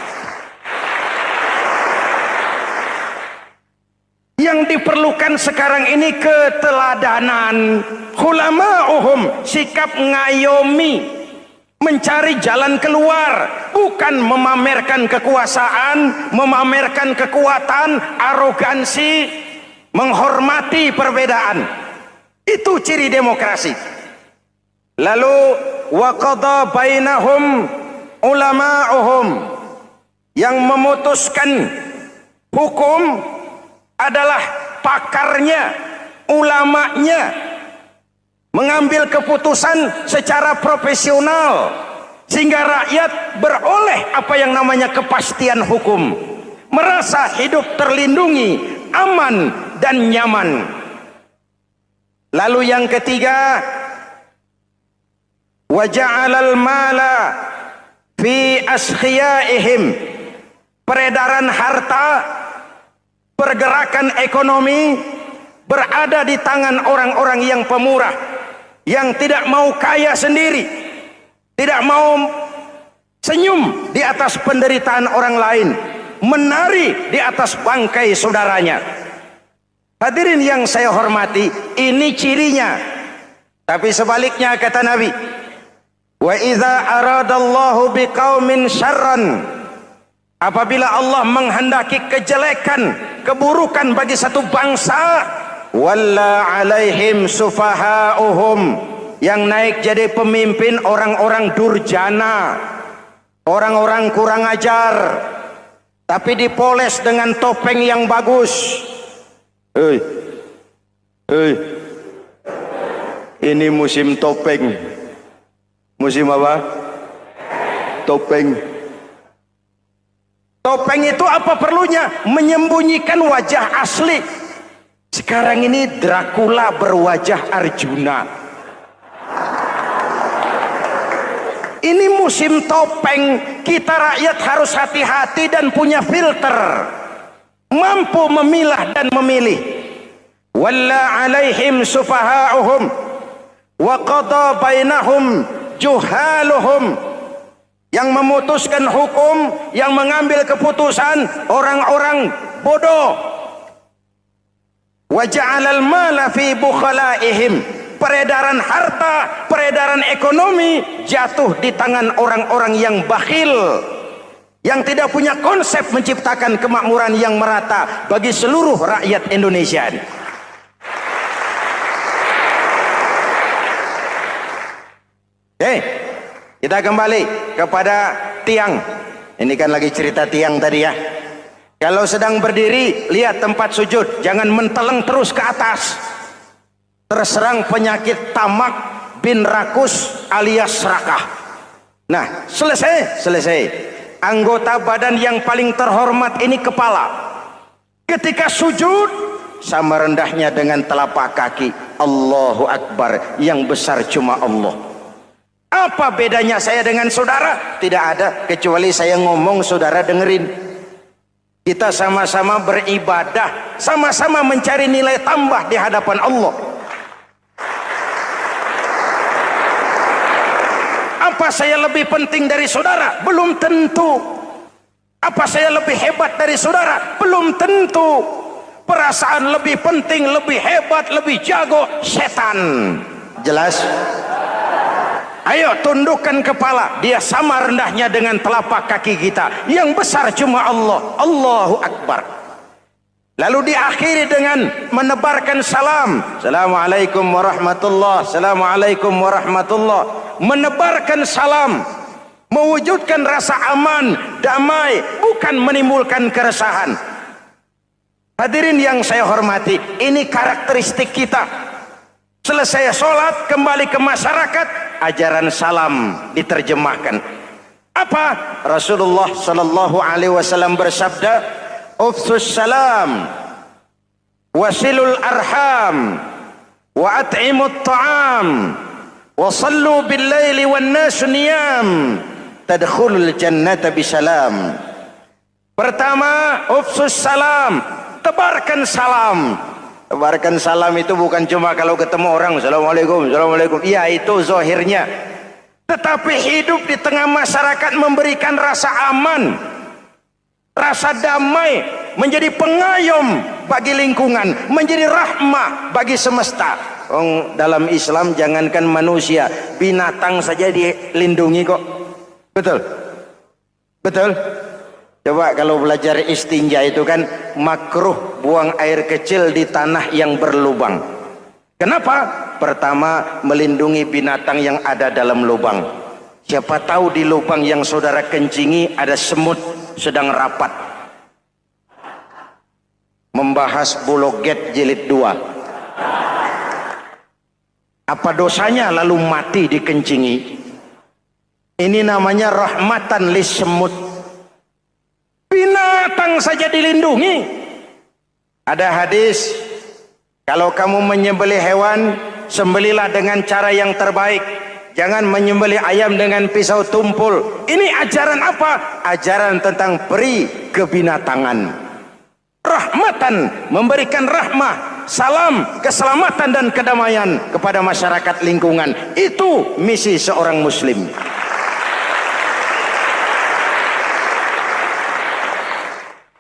Yang diperlukan sekarang ini keteladanan, khulama'uhum, sikap ngayomi, mencari jalan keluar, bukan memamerkan kekuasaan, memamerkan kekuatan, arogansi, menghormati perbedaan. Itu ciri demokrasi. Lalu waqadha bainahum ulama'uhum, yang memutuskan hukum adalah pakarnya, ulamanya, mengambil keputusan secara profesional sehingga rakyat beroleh apa yang namanya kepastian hukum, merasa hidup terlindungi, aman dan nyaman. Lalu yang ketiga, wa ja'alal mala fi askhiyaihim, peredaran harta, pergerakan ekonomi berada di tangan orang-orang yang pemurah, yang tidak mau kaya sendiri, tidak mau senyum di atas penderitaan orang lain, menari di atas bangkai saudaranya. Hadirin yang saya hormati, ini cirinya. Tapi sebaliknya kata Nabi, wa idza aradallahu biqaumin syarran, apabila Allah menghendaki kejelekan, keburukan bagi satu bangsa, walla alaihim sufaha'uhum, yang naik jadi pemimpin orang-orang durjana, orang-orang kurang ajar, tapi dipoles dengan topeng yang bagus. Hei, hei, ini musim topeng. Musim apa? Topeng. Topeng itu apa perlunya? Menyembunyikan wajah asli. Sekarang ini Dracula berwajah Arjuna. Ini musim topeng. Kita rakyat harus hati-hati dan punya filter, mampu memilah dan memilih. Walla alaihim sufaha'uhum wa qada bainahum juhaluhum. Yang memutuskan hukum, yang mengambil keputusan orang-orang bodoh. Wa ja'alal mala fi bukhalaihim. Peredaran harta, peredaran ekonomi jatuh di tangan orang-orang yang bakhil, yang tidak punya konsep menciptakan kemakmuran yang merata bagi seluruh rakyat Indonesia. Kita kembali kepada tiang. Ini kan lagi cerita tiang tadi ya. Kalau sedang berdiri, lihat tempat sujud, jangan menteleng terus ke atas. Terserang penyakit tamak bin rakus alias serakah. Nah, selesai. Anggota badan yang paling terhormat ini kepala. Ketika sujud, sama rendahnya dengan telapak kaki. Allahu Akbar, yang besar cuma Allah. Apa bedanya saya dengan saudara? Tidak ada, kecuali saya ngomong saudara dengerin. Kita sama-sama beribadah, sama-sama mencari nilai tambah di hadapan Allah. Apa saya lebih penting dari saudara? Belum tentu. Apa saya lebih hebat dari saudara? Belum tentu. Perasaan lebih penting, lebih hebat, lebih jago setan. Jelas? Ayo tundukkan kepala. Dia sama rendahnya dengan telapak kaki kita. Yang besar cuma Allah. Allahu Akbar. Lalu diakhiri dengan menebarkan salam. Assalamualaikum warahmatullah. Assalamualaikum warahmatullah. Menebarkan salam. Mewujudkan rasa aman, damai. Bukan menimbulkan keresahan. Hadirin yang saya hormati. Ini karakteristik kita. Selesai sholat, kembali ke masyarakat, ajaran salam diterjemahkan. Apa? Rasulullah sallallahu alaihi wasallam bersabda, "Ufsus salam, wasilul arham, wa at'imut ta'am, wa sallu bil laili wan nasu niyam, tadkhulul jannata bisalam." Pertama, ufsus salam, tebarkan salam. Tebarkan salam itu bukan cuma kalau ketemu orang assalamualaikum, assalamualaikum. Iya, itu zahirnya. Tetapi hidup di tengah masyarakat memberikan rasa aman, rasa damai, menjadi pengayom bagi lingkungan, menjadi rahmah bagi semesta. Dalam Islam jangankan manusia, binatang saja dilindungi kok. Betul? Betul? Coba kalau belajar istinja itu kan makruh buang air kecil di tanah yang berlubang. Kenapa? Pertama, melindungi binatang yang ada dalam lubang. Siapa tahu di lubang yang saudara kencingi ada semut sedang rapat. Membahas Bologet jilid 2. Apa dosanya lalu mati dikencingi? Ini namanya rahmatan lis semut. Binatang saja dilindungi. Ada hadis, kalau kamu menyembelih hewan, sembelilah dengan cara yang terbaik. Jangan menyembelih ayam dengan pisau tumpul. Ini ajaran apa? Ajaran tentang peri kebinatangan. Rahmatan, memberikan rahmah, salam, keselamatan dan kedamaian kepada masyarakat lingkungan. Itu misi seorang muslim.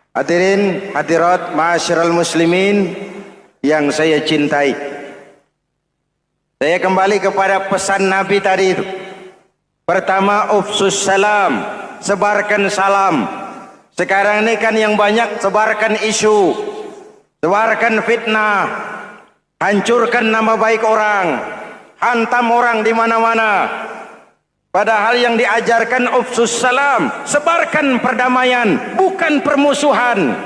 Hadirin, hadirat, ma'asyiral muslimin yang saya cintai. Saya kembali kepada pesan Nabi tadi itu. Pertama, ufsus salam, sebarkan salam. Sekarang ini kan yang banyak sebarkan isu, sebarkan fitnah, hancurkan nama baik orang, hantam orang di mana-mana. Padahal yang diajarkan ufsus salam, sebarkan perdamaian, bukan permusuhan.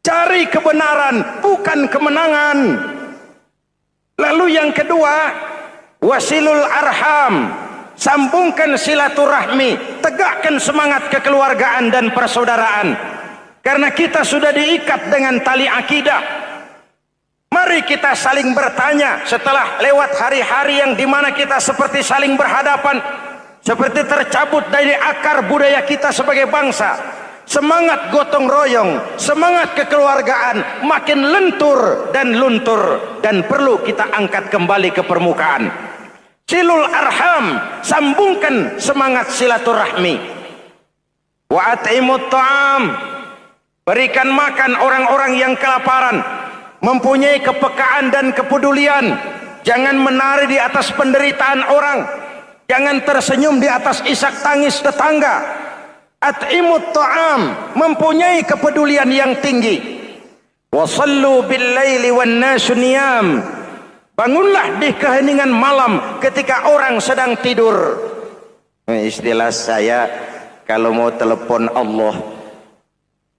Cari kebenaran, bukan kemenangan. Lalu yang kedua, wasilul arham, sambungkan silaturahmi, tegakkan semangat kekeluargaan dan persaudaraan. Karena kita sudah diikat dengan tali akidah. Mari kita saling bertanya setelah lewat hari-hari yang dimana kita seperti saling berhadapan, seperti tercabut dari akar budaya kita sebagai bangsa. Semangat gotong royong, semangat kekeluargaan makin lentur dan luntur, dan perlu kita angkat kembali ke permukaan. Silul arham, sambungkan semangat silaturahmi. Wa at'imut ta'am, berikan makan orang-orang yang kelaparan. Mempunyai kepekaan dan kepedulian. Jangan menari di atas penderitaan orang, jangan tersenyum di atas isak tangis tetangga. At'imut ta'am, mempunyai kepedulian yang tinggi. Wasallu bil laili wan nasu niyam, bangunlah di keheningan malam ketika orang sedang tidur. Istilah saya, kalau mau telepon Allah,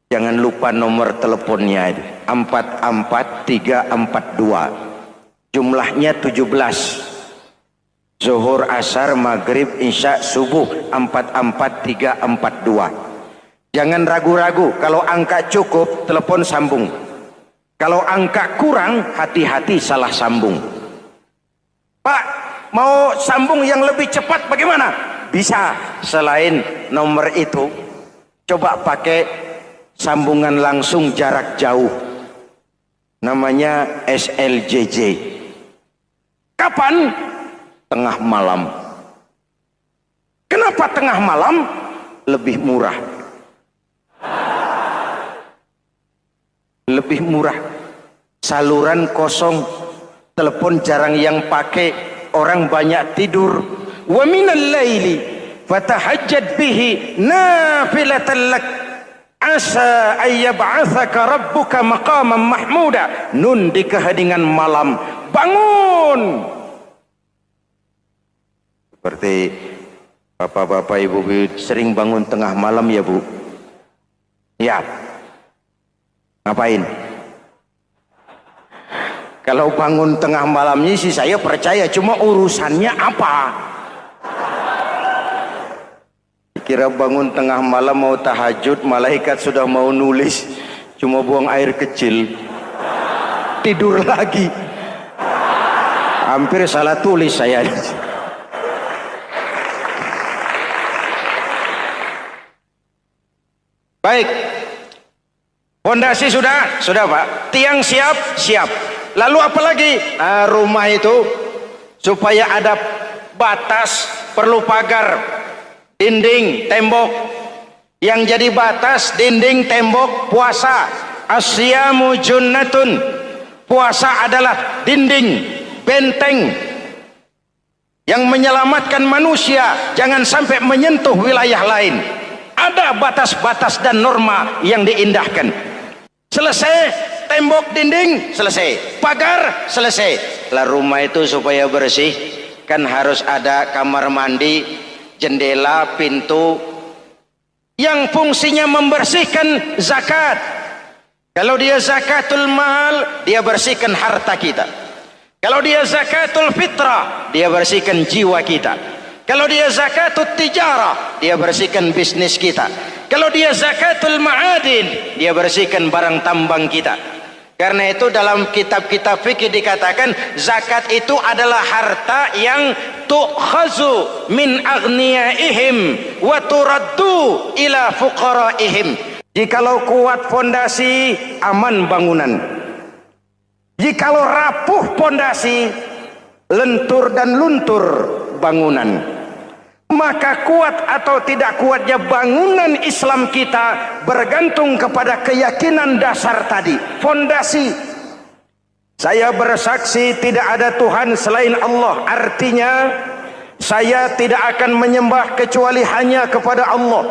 jangan lupa nomor teleponnya itu 44342. Jumlahnya 17. Zuhur, asar, maghrib, isya, subuh 44342. Jangan ragu-ragu, kalau angka cukup telepon sambung. Kalau angka kurang, hati-hati salah sambung. Pak, mau sambung yang lebih cepat bagaimana? Bisa, selain nomor itu coba pakai sambungan langsung jarak jauh, namanya SLJJ. Kapan? Tengah malam. Kenapa tengah malam? Lebih murah. Lebih murah. Saluran kosong, telepon jarang yang pakai, orang banyak tidur. Wa minal laili fatahajjad bihi nafilatan lak asa ayyab'atsaka rabbuka maqaman mahmuda. Nun, di keheningan malam bangun. Seperti bapak-bapak, ibu-ibu sering bangun tengah malam ya Bu? Ya. Ngapain? Kalau bangun tengah malamnya sih saya percaya, cuma urusannya apa? Kira bangun tengah malam mau tahajud, malaikat sudah mau nulis, cuma buang air kecil, tidur lagi. Hampir salah tulis saya. Baik, fondasi sudah Pak, tiang siap. Lalu apa lagi? Nah, rumah itu supaya ada batas, perlu pagar, dinding, tembok. Yang jadi batas, dinding, tembok, puasa. Asyamu junnatun, puasa adalah dinding, benteng yang menyelamatkan manusia jangan sampai menyentuh wilayah lain. Ada batas-batas dan norma yang diindahkan. Selesai, tembok, dinding, selesai. Pagar, selesai. Lah rumah itu supaya bersih, kan harus ada kamar mandi, jendela, pintu, yang fungsinya membersihkan zakat. Kalau dia zakatul mal, dia bersihkan harta kita. Kalau dia zakatul fitrah, dia bersihkan jiwa kita. Kalau dia zakatul tijarah, dia bersihkan bisnis kita. Kalau dia zakatul ma'adin, dia bersihkan barang tambang kita. Karena itu dalam kitab-kitab fikih dikatakan zakat itu adalah harta yang tu'khazu min aghniyaihim wa turaddu ila fuqaraihim. Jikalau kuat fondasi, aman bangunan. Jikalau rapuh fondasi, lentur dan luntur bangunan. Maka kuat atau tidak kuatnya bangunan Islam kita bergantung kepada keyakinan dasar tadi, fondasi. Saya bersaksi tidak ada Tuhan selain Allah, artinya saya tidak akan menyembah kecuali hanya kepada Allah.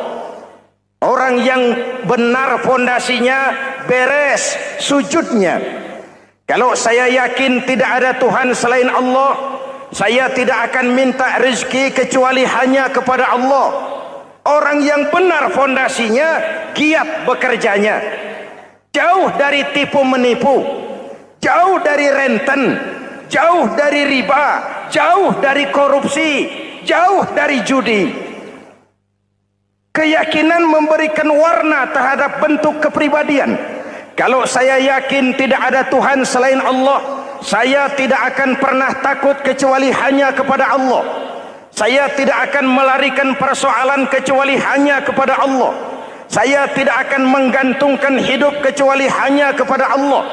Orang yang benar fondasinya beres sujudnya. Kalau saya yakin tidak ada Tuhan selain Allah, Saya tidak akan minta rezeki kecuali hanya kepada Allah. Orang yang benar fondasinya, giat bekerjanya, jauh dari tipu menipu, jauh dari renten, jauh dari riba, jauh dari korupsi, jauh dari judi. Keyakinan memberikan warna terhadap bentuk kepribadian. Kalau saya yakin tidak ada Tuhan selain Allah, saya tidak akan pernah takut kecuali hanya kepada Allah. Saya tidak akan melarikan persoalan kecuali hanya kepada Allah. Saya tidak akan menggantungkan hidup kecuali hanya kepada Allah.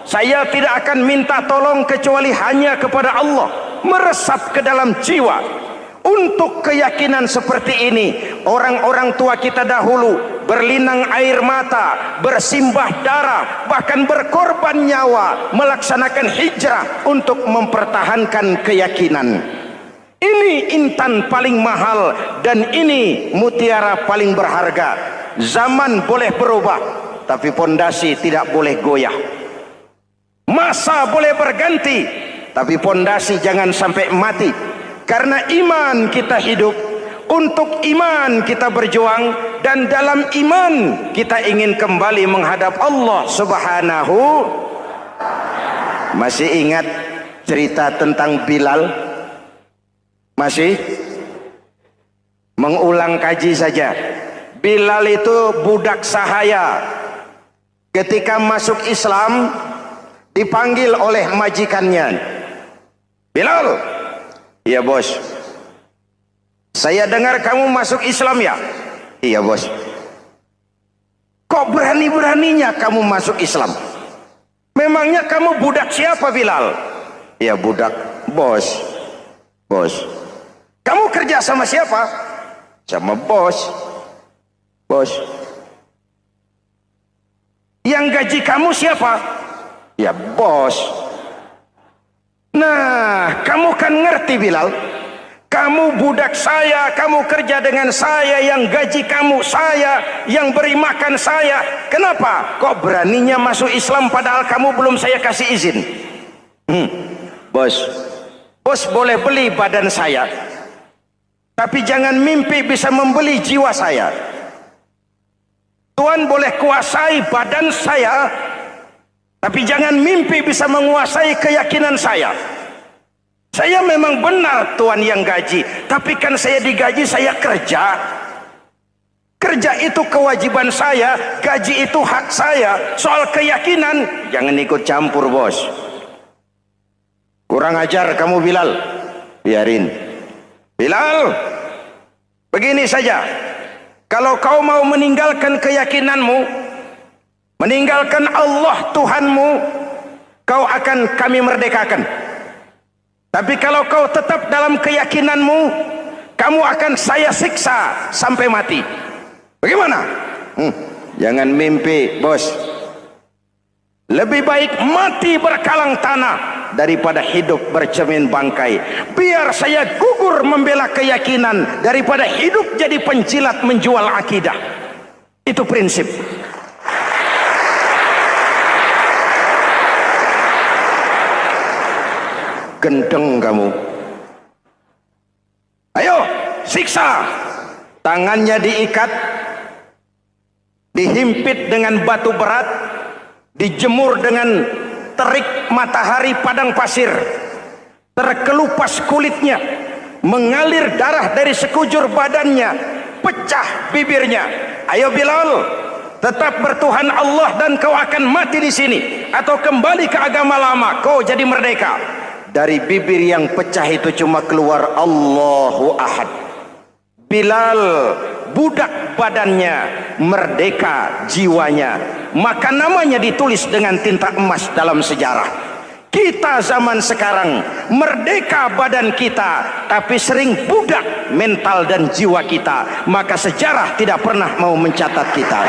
Saya tidak akan minta tolong kecuali hanya kepada Allah. Meresap ke dalam jiwa. Untuk keyakinan seperti ini, orang-orang tua kita dahulu berlinang air mata, bersimbah darah, bahkan berkorban nyawa, melaksanakan hijrah untuk mempertahankan keyakinan. Ini intan paling mahal dan ini mutiara paling berharga. Zaman boleh berubah, tapi pondasi tidak boleh goyah. Masa boleh berganti, tapi pondasi jangan sampai mati. Karena iman kita hidup, untuk iman kita berjuang, dan dalam iman kita ingin kembali menghadap Allah Subhanahu. Masih ingat cerita tentang Bilal? Masih? Mengulang kaji saja. Bilal itu budak sahaya. Ketika masuk Islam, dipanggil oleh majikannya. Bilal, iya bos. Saya dengar kamu masuk Islam ya? Iya bos. Kok berani-beraninya kamu masuk Islam? Memangnya kamu budak siapa Bilal? Iya budak bos. Bos. Kamu kerja sama siapa? Sama bos. Bos. Yang gaji kamu siapa? Ya bos. Nah, kamu kan ngerti Bilal, kamu budak saya, kamu kerja dengan saya, yang gaji kamu saya, yang beri makan saya. Kenapa? Kok beraninya masuk Islam padahal kamu belum saya kasih izin? Bos, bos boleh beli badan saya, tapi jangan mimpi bisa membeli jiwa saya. Tuhan boleh kuasai badan saya, tapi jangan mimpi bisa menguasai keyakinan saya. Saya memang benar Tuhan yang gaji, tapi kan saya digaji, saya kerja. Kerja itu kewajiban saya, gaji itu hak saya. Soal keyakinan, jangan ikut campur bos. Kurang ajar kamu Bilal. Biarin. Bilal, begini saja. Kalau kau mau meninggalkan keyakinanmu, meninggalkan Allah Tuhanmu, kau akan kami merdekakan. Tapi kalau kau tetap dalam keyakinanmu, kamu akan saya siksa sampai mati. Bagaimana? Jangan mimpi bos. Lebih baik mati berkalang tanah daripada hidup bercermin bangkai. Biar saya gugur membela keyakinan daripada hidup jadi penjilat menjual akidah. Itu prinsip. Gendeng kamu. Ayo, siksa. Tangannya diikat, dihimpit dengan batu berat, dijemur dengan terik matahari padang pasir, terkelupas kulitnya, mengalir darah dari sekujur badannya, pecah bibirnya. Ayo Bilal, tetap bertuhan Allah dan kau akan mati di sini, atau kembali ke agama lama, kau jadi merdeka. Dari bibir yang pecah itu cuma keluar Allahu Ahad. Bilal budak badannya, merdeka jiwanya, maka namanya ditulis dengan tinta emas dalam sejarah. Kita zaman sekarang merdeka badan kita, tapi sering budak mental dan jiwa kita, maka sejarah tidak pernah mau mencatat kita.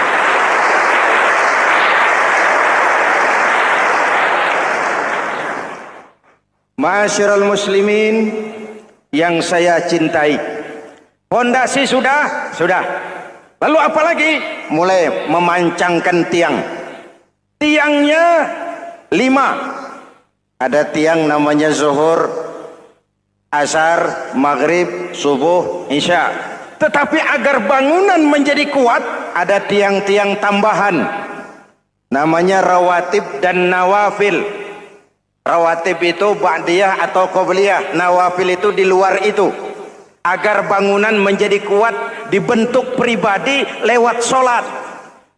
Masyarul muslimin yang saya cintai, fondasi sudah. Lalu apa lagi? Mulai memancangkan tiang. Tiangnya 5. Ada tiang namanya zuhur, asar, maghrib, subuh, isya. Tetapi agar bangunan menjadi kuat, ada tiang-tiang tambahan. Namanya rawatib dan nawafil. Rawatib itu ba'diyah atau qobliyah. Nawafil itu di luar itu. Agar bangunan menjadi kuat, dibentuk pribadi lewat sholat.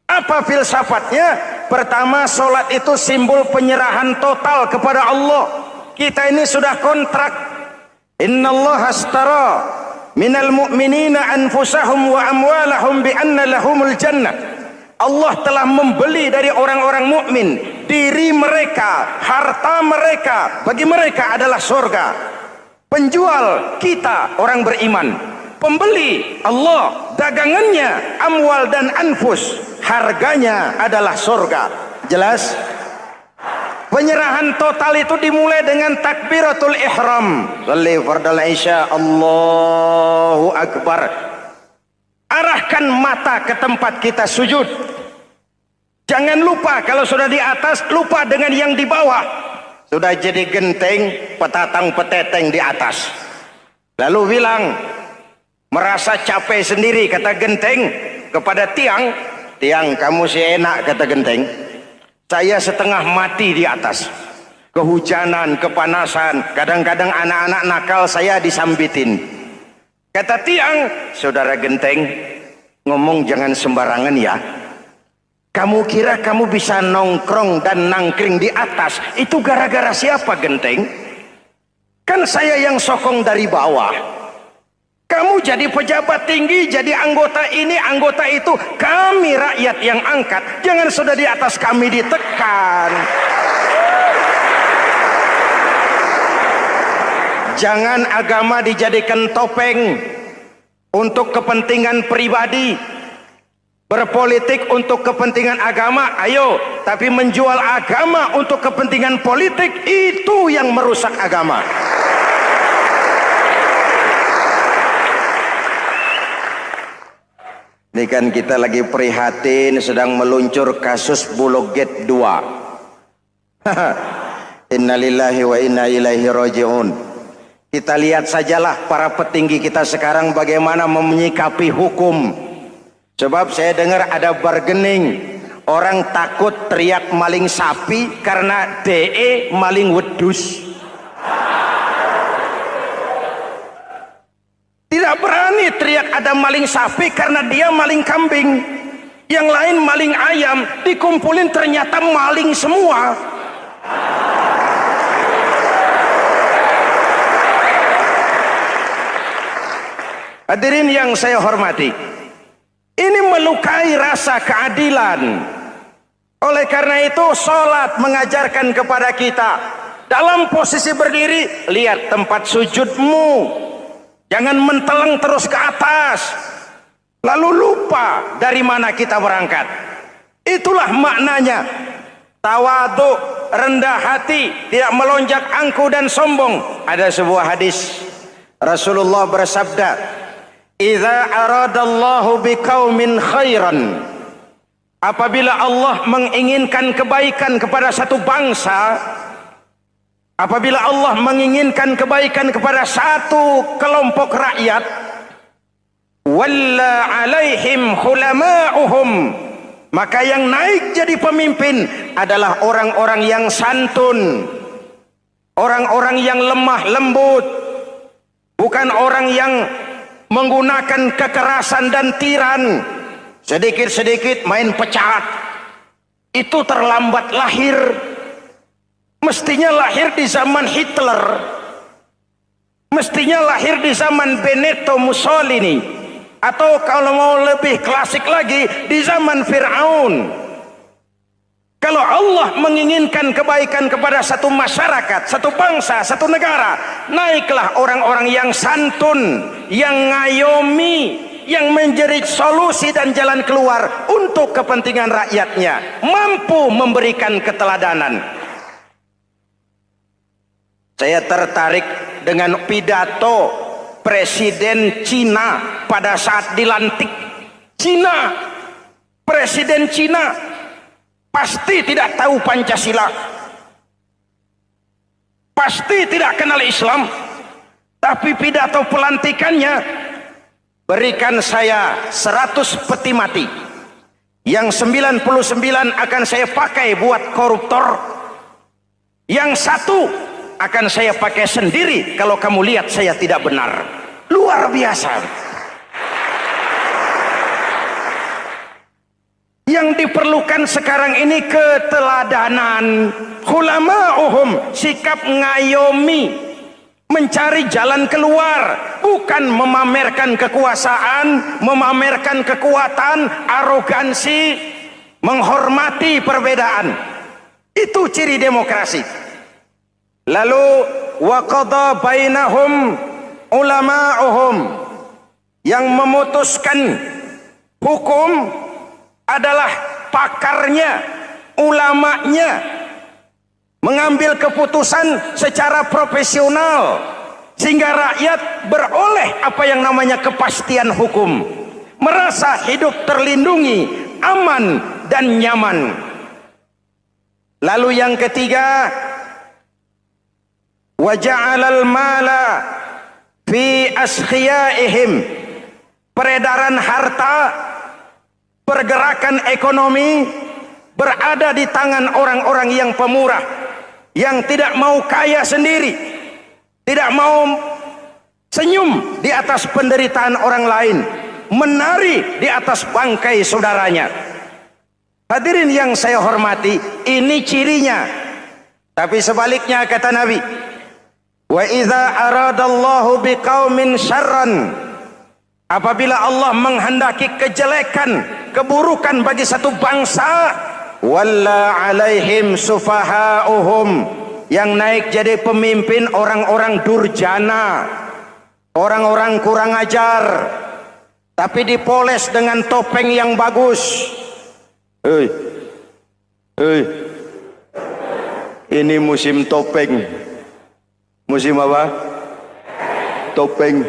Apa filsafatnya? Pertama, sholat itu simbol penyerahan total kepada Allah. Kita ini sudah kontrak. Innallaha astara minal mu'minina anfusahum wa amwalahum bi anna lahumul jannah. Allah telah membeli dari orang-orang mukmin diri mereka, harta mereka, bagi mereka adalah surga. Penjual kita orang beriman, pembeli Allah, dagangannya amwal dan anfus, harganya adalah surga. Jelas? Penyerahan total itu dimulai dengan takbiratul ihram. Shalli fardal isya, Allahu akbar. Arahkan mata ke tempat kita sujud. Jangan lupa kalau sudah di atas, lupa dengan yang di bawah. Sudah jadi genteng, petatang peteteng di atas. Lalu bilang, merasa capek sendiri, kata genteng kepada tiang. Tiang, kamu sih enak, kata genteng. Saya setengah mati di atas. Kehujanan, kepanasan, kadang-kadang anak-anak nakal saya disambitin. Kata tiang, saudara genteng, ngomong jangan sembarangan ya. Kamu kira kamu bisa nongkrong dan nangkring di atas, itu gara-gara siapa genteng? Kan saya yang sokong dari bawah. Kamu jadi pejabat tinggi, jadi anggota ini, anggota itu. Kami rakyat yang angkat. Jangan sudah di atas kami ditekan. Jangan agama dijadikan topeng untuk kepentingan pribadi. Berpolitik untuk kepentingan agama, ayo. Tapi menjual agama untuk kepentingan politik, itu yang merusak agama. Ini kan kita lagi prihatin sedang meluncur kasus Bulog Gate 2. Innalillahi wa inna ilaihi raji'un. Kita lihat sajalah para petinggi kita sekarang bagaimana menyikapi hukum. Sebab saya dengar ada bargaining. Orang takut teriak maling sapi karena DE maling wedus. Tidak berani teriak ada maling sapi karena dia maling kambing. Yang lain maling ayam, dikumpulin ternyata maling semua. Hadirin yang saya hormati, ini melukai rasa keadilan. Oleh karena itu, sholat mengajarkan kepada kita, dalam posisi berdiri, lihat tempat sujudmu. Jangan menteleng terus ke atas, lalu lupa dari mana kita berangkat. Itulah maknanya tawadhu, rendah hati, tidak melonjak angku dan sombong. Ada sebuah hadis Rasulullah bersabda, "Idza aradallahu biqaumin khairan." Apabila Allah menginginkan kebaikan kepada satu bangsa, apabila Allah menginginkan kebaikan kepada satu kelompok rakyat, walla alaihim hulama'uhum, maka yang naik jadi pemimpin adalah orang-orang yang santun, orang-orang yang lemah lembut, bukan orang yang menggunakan kekerasan dan tiran. Sedikit-sedikit main pecat, itu terlambat lahir. Mestinya lahir di zaman Hitler, mestinya lahir di zaman Benito Mussolini, atau kalau mau lebih klasik lagi di zaman Fir'aun. Kalau Allah menginginkan kebaikan kepada satu masyarakat, satu bangsa, satu negara, naiklah orang-orang yang santun, yang ngayomi, yang menjadi solusi dan jalan keluar untuk kepentingan rakyatnya, mampu memberikan keteladanan. Saya tertarik dengan pidato Presiden Cina pada saat dilantik. Cina, Presiden Cina pasti tidak tahu Pancasila, pasti tidak kenal Islam, Tapi pidato pelantikannya, berikan saya 100 peti mati. Yang 99 akan saya pakai buat koruptor. Yang 1 akan saya pakai sendiri kalau kamu lihat saya tidak benar. Luar biasa. Yang diperlukan sekarang ini keteladanan. Hulama'uhum, sikap ngayomi, mencari jalan keluar, bukan memamerkan kekuasaan, memamerkan kekuatan, arogansi, menghormati perbedaan. Itu ciri demokrasi. Lalu wa qada bainahum ulama'uhum, yang memutuskan hukum adalah pakarnya, ulamanya, mengambil keputusan secara profesional sehingga rakyat beroleh apa yang namanya kepastian hukum, merasa hidup terlindungi, aman dan nyaman. Lalu yang ketiga, wa ja'alal mala fi askhiyaihim, peredaran harta, pergerakan ekonomi berada di tangan orang-orang yang pemurah, yang tidak mau kaya sendiri, tidak mau senyum di atas penderitaan orang lain, menari di atas bangkai saudaranya. Hadirin yang saya hormati, ini cirinya. Tapi sebaliknya kata Nabi, wa idza aradallahu biqaumin syarran, apabila Allah menghendaki kejelekan, keburukan bagi satu bangsa, walla alaihim sufaha'uhum, yang naik jadi pemimpin orang-orang durjana, orang-orang kurang ajar, tapi dipoles dengan topeng yang bagus. Hei, hei, ini musim topeng. Musim apa? Topeng.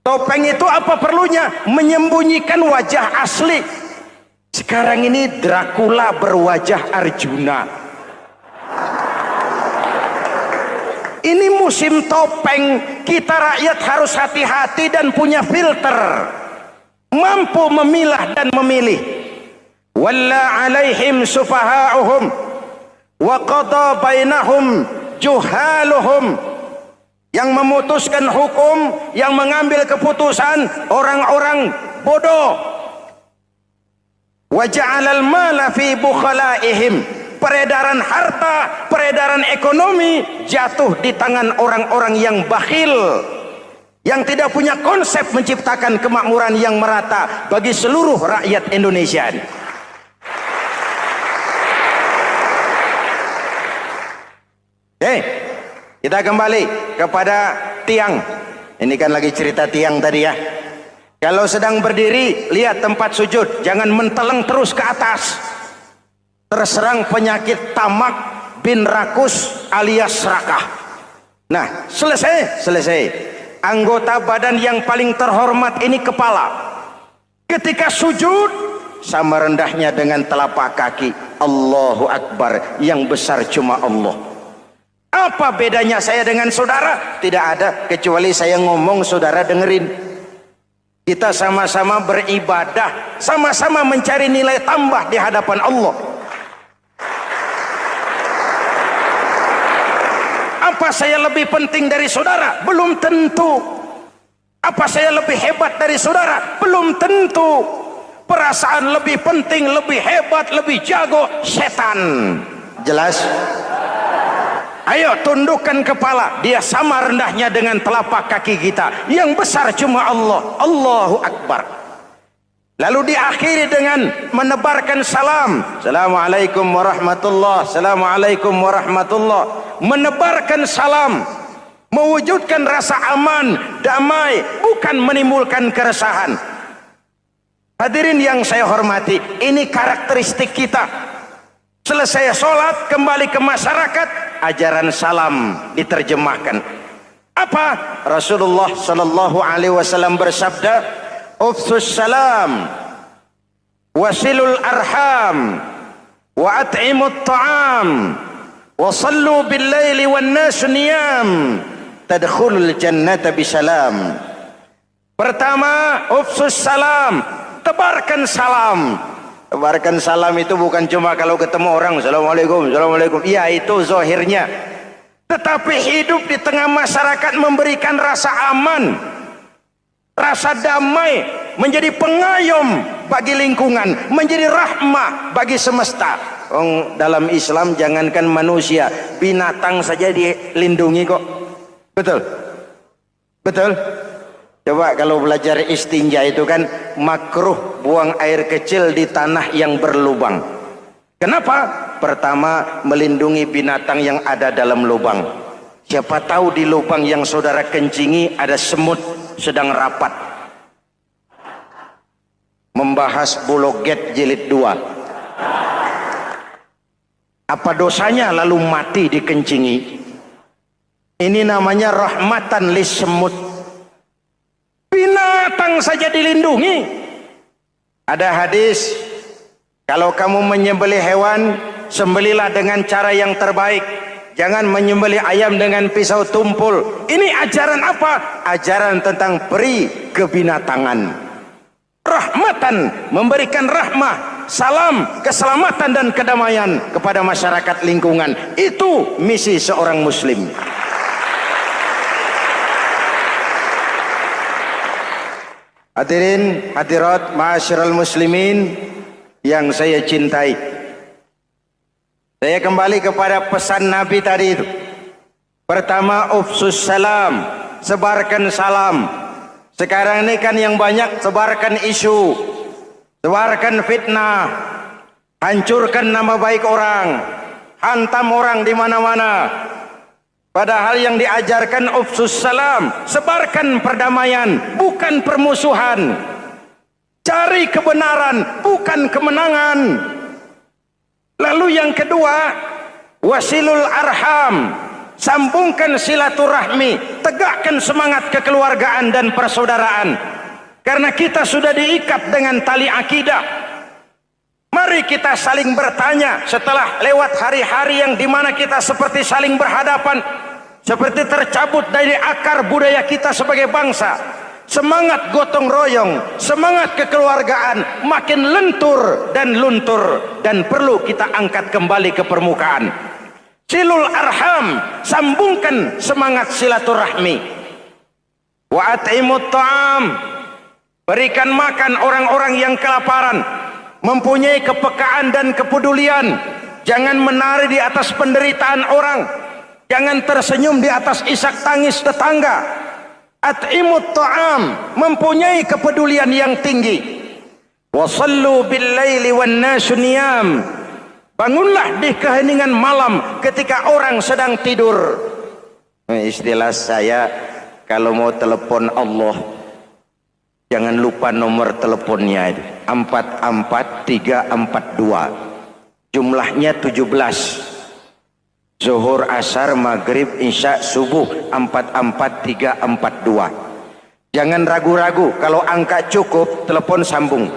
Topeng itu apa perlunya? Menyembunyikan wajah asli. Sekarang ini Dracula berwajah Arjuna. Ini musim topeng. Kita rakyat harus hati-hati dan punya filter, mampu memilah dan memilih. Walla alaihim sufaha'uhum wa qada bainahum juhaluhum, yang memutuskan hukum, yang mengambil keputusan orang-orang bodoh. Wa ja'alal mala fi bukhalaihim, peredaran harta, peredaran ekonomi jatuh di tangan orang-orang yang bakhil, yang tidak punya konsep menciptakan kemakmuran yang merata bagi seluruh rakyat Indonesia. Kita kembali kepada tiang. Ini kan lagi cerita tiang tadi ya. Kalau sedang berdiri, lihat tempat sujud, jangan menteleng terus ke atas. Terserang penyakit tamak bin rakus alias serakah. Nah, selesai. Anggota badan yang paling terhormat ini kepala. Ketika sujud, sama rendahnya dengan telapak kaki. Allahu Akbar, yang besar cuma Allah. Apa bedanya saya dengan saudara? Tidak ada, kecuali saya ngomong saudara dengerin. Kita sama-sama beribadah, sama-sama mencari nilai tambah di hadapan Allah. Apa saya lebih penting dari saudara? Belum tentu. Apa saya lebih hebat dari saudara? Belum tentu. Perasaan lebih penting, lebih hebat, lebih jago, setan. Jelas? Ayo tundukkan kepala, dia sama rendahnya dengan telapak kaki kita. Yang besar cuma Allah. Allahu Akbar. Lalu diakhiri dengan menebarkan salam. Assalamualaikum warahmatullah. Assalamualaikum warahmatullah. Menebarkan salam, mewujudkan rasa aman, damai, bukan menimbulkan keresahan. Hadirin yang saya hormati, ini karakteristik kita. Selesai sholat, kembali ke masyarakat, ajaran salam diterjemahkan. Apa? Rasulullah sallallahu alaihi wasallam bersabda, "Ufsus salam, wasilul arham, wa at'imut ta'am, wa sallu bil laili wan nas niyam, tadkhulul jannata bisalam. Pertama, ufsus salam, tebarkan salam. Tebarkan salam itu bukan cuma kalau ketemu orang assalamualaikum, assalamualaikum. Iya, itu zahirnya. Tetapi hidup di tengah masyarakat memberikan rasa aman, rasa damai, menjadi pengayom bagi lingkungan, menjadi rahmah bagi semesta. Dalam Islam jangankan manusia, binatang saja dilindungi kok. Betul? Betul? Coba kalau belajar istinja itu kan makruh buang air kecil di tanah yang berlubang. Kenapa? Pertama, melindungi binatang yang ada dalam lubang. Siapa tahu di lubang yang saudara kencingi ada semut sedang rapat. Membahas Buloget jilid 2. Apa dosanya lalu mati dikencingi? Ini namanya rahmatan lis semut. Binatang saja dilindungi. Ada hadis, kalau kamu menyembelih hewan, sembelilah dengan cara yang terbaik. Jangan menyembelih ayam dengan pisau tumpul. Ini ajaran apa? Ajaran tentang peri kebinatangan. Rahmatan, memberikan rahmah, salam, keselamatan dan kedamaian kepada masyarakat lingkungan. Itu misi seorang muslim. Hadirin hadirat ma'asyiral muslimin yang saya cintai, saya kembali kepada pesan Nabi tadi itu. Pertama, ufsus salam, sebarkan salam. Sekarang ini kan yang banyak sebarkan isu, sebarkan fitnah, hancurkan nama baik orang, hantam orang di mana-mana. Padahal yang diajarkan ufsus salam, sebarkan perdamaian, bukan permusuhan. Cari kebenaran, bukan kemenangan. Lalu yang kedua, wasilul arham, sambungkan silaturahmi, tegakkan semangat kekeluargaan dan persaudaraan. Karena kita sudah diikat dengan tali akidah. Mari kita saling bertanya setelah lewat hari-hari yang dimana kita seperti saling berhadapan, seperti tercabut dari akar budaya kita sebagai bangsa. Semangat gotong royong, semangat kekeluargaan makin lentur dan luntur, dan perlu kita angkat kembali ke permukaan. Silul arham, sambungkan semangat silaturahmi. Wa at'imut ta'am, berikan makan orang-orang yang kelaparan. Mempunyai kepekaan dan kepedulian. Jangan menari di atas penderitaan orang, jangan tersenyum di atas isak tangis tetangga. At'imut ta'am, mempunyai kepedulian yang tinggi. Wasallu bil laili wan nasu niyam, bangunlah di keheningan malam ketika orang sedang tidur. Istilah saya, kalau mau telepon Allah, jangan lupa nomor teleponnya itu 44342. Jumlahnya 17. Zuhur, asar, maghrib, isya, subuh 44342. Jangan ragu-ragu. Kalau angka cukup, telepon sambung.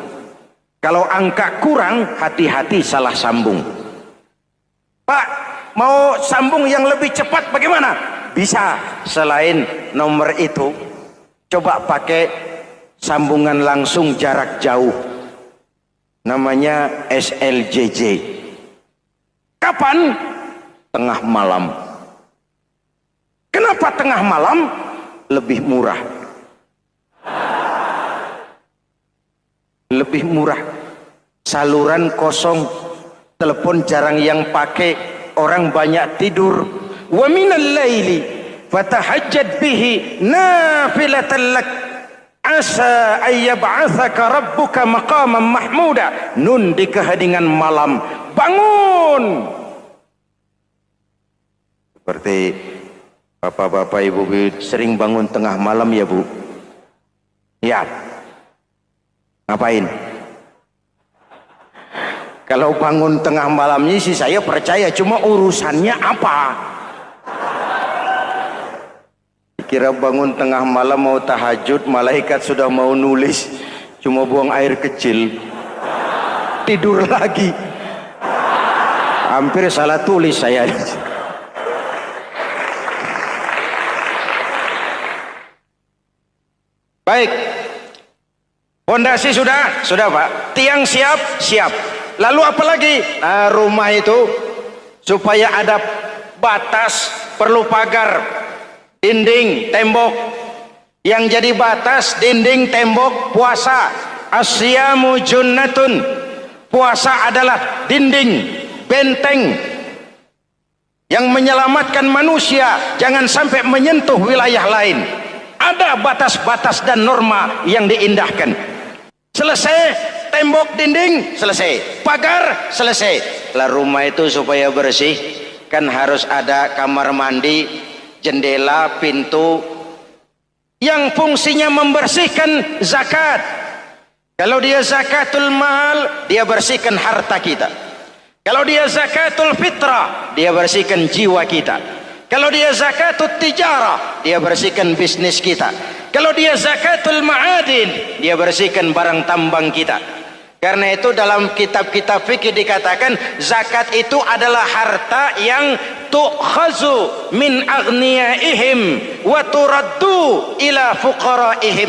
Kalau angka kurang, hati-hati salah sambung. Pak, mau sambung yang lebih cepat bagaimana? Bisa. Selain nomor itu, coba pakai sambungan langsung jarak jauh. Namanya SLJJ. Kapan? Tengah malam. Kenapa tengah malam? Lebih murah. Lebih murah. Saluran kosong, telepon jarang yang pakai, orang banyak tidur. Wa minal laili fatahajjad bihi nafilatan lak asa ayyab'atsaka rabbuka maqaman mahmuda. Nun di keheningan malam, bangun. Seperti bapak-bapak, ibu-ibu sering bangun tengah malam ya Bu? Ya. Ngapain? Kalau bangun tengah malamnya sih saya percaya, cuma urusannya apa? Kira bangun tengah malam mau tahajud, malaikat sudah mau nulis, cuma buang air kecil, tidur lagi. Hampir salah tulis saya. Baik. Pondasi sudah Pak. Tiang siap? Siap. Lalu apa lagi? Nah, rumah itu supaya ada batas, perlu pagar, dinding, tembok. Yang jadi batas, dinding, tembok, puasa. Asyamu junnatun. Puasa adalah dinding, benteng yang menyelamatkan manusia jangan sampai menyentuh wilayah lain. Ada batas-batas dan norma yang diindahkan. Selesai, tembok, dinding, selesai. Pagar, selesai. Lah rumah itu supaya bersih, kan harus ada kamar mandi, jendela, pintu, yang fungsinya membersihkan zakat. Kalau dia zakatul mal, dia bersihkan harta kita. Kalau dia zakatul fitrah, dia bersihkan jiwa kita. Kalau dia zakatul tijarah, dia bersihkan bisnis kita. Kalau dia zakatul ma'adin, dia bersihkan barang tambang kita. Karena itu dalam kitab-kitab fikih dikatakan zakat itu adalah harta yang tu'khazu min aghniyaihim wa turaddu ila fuqaraihim.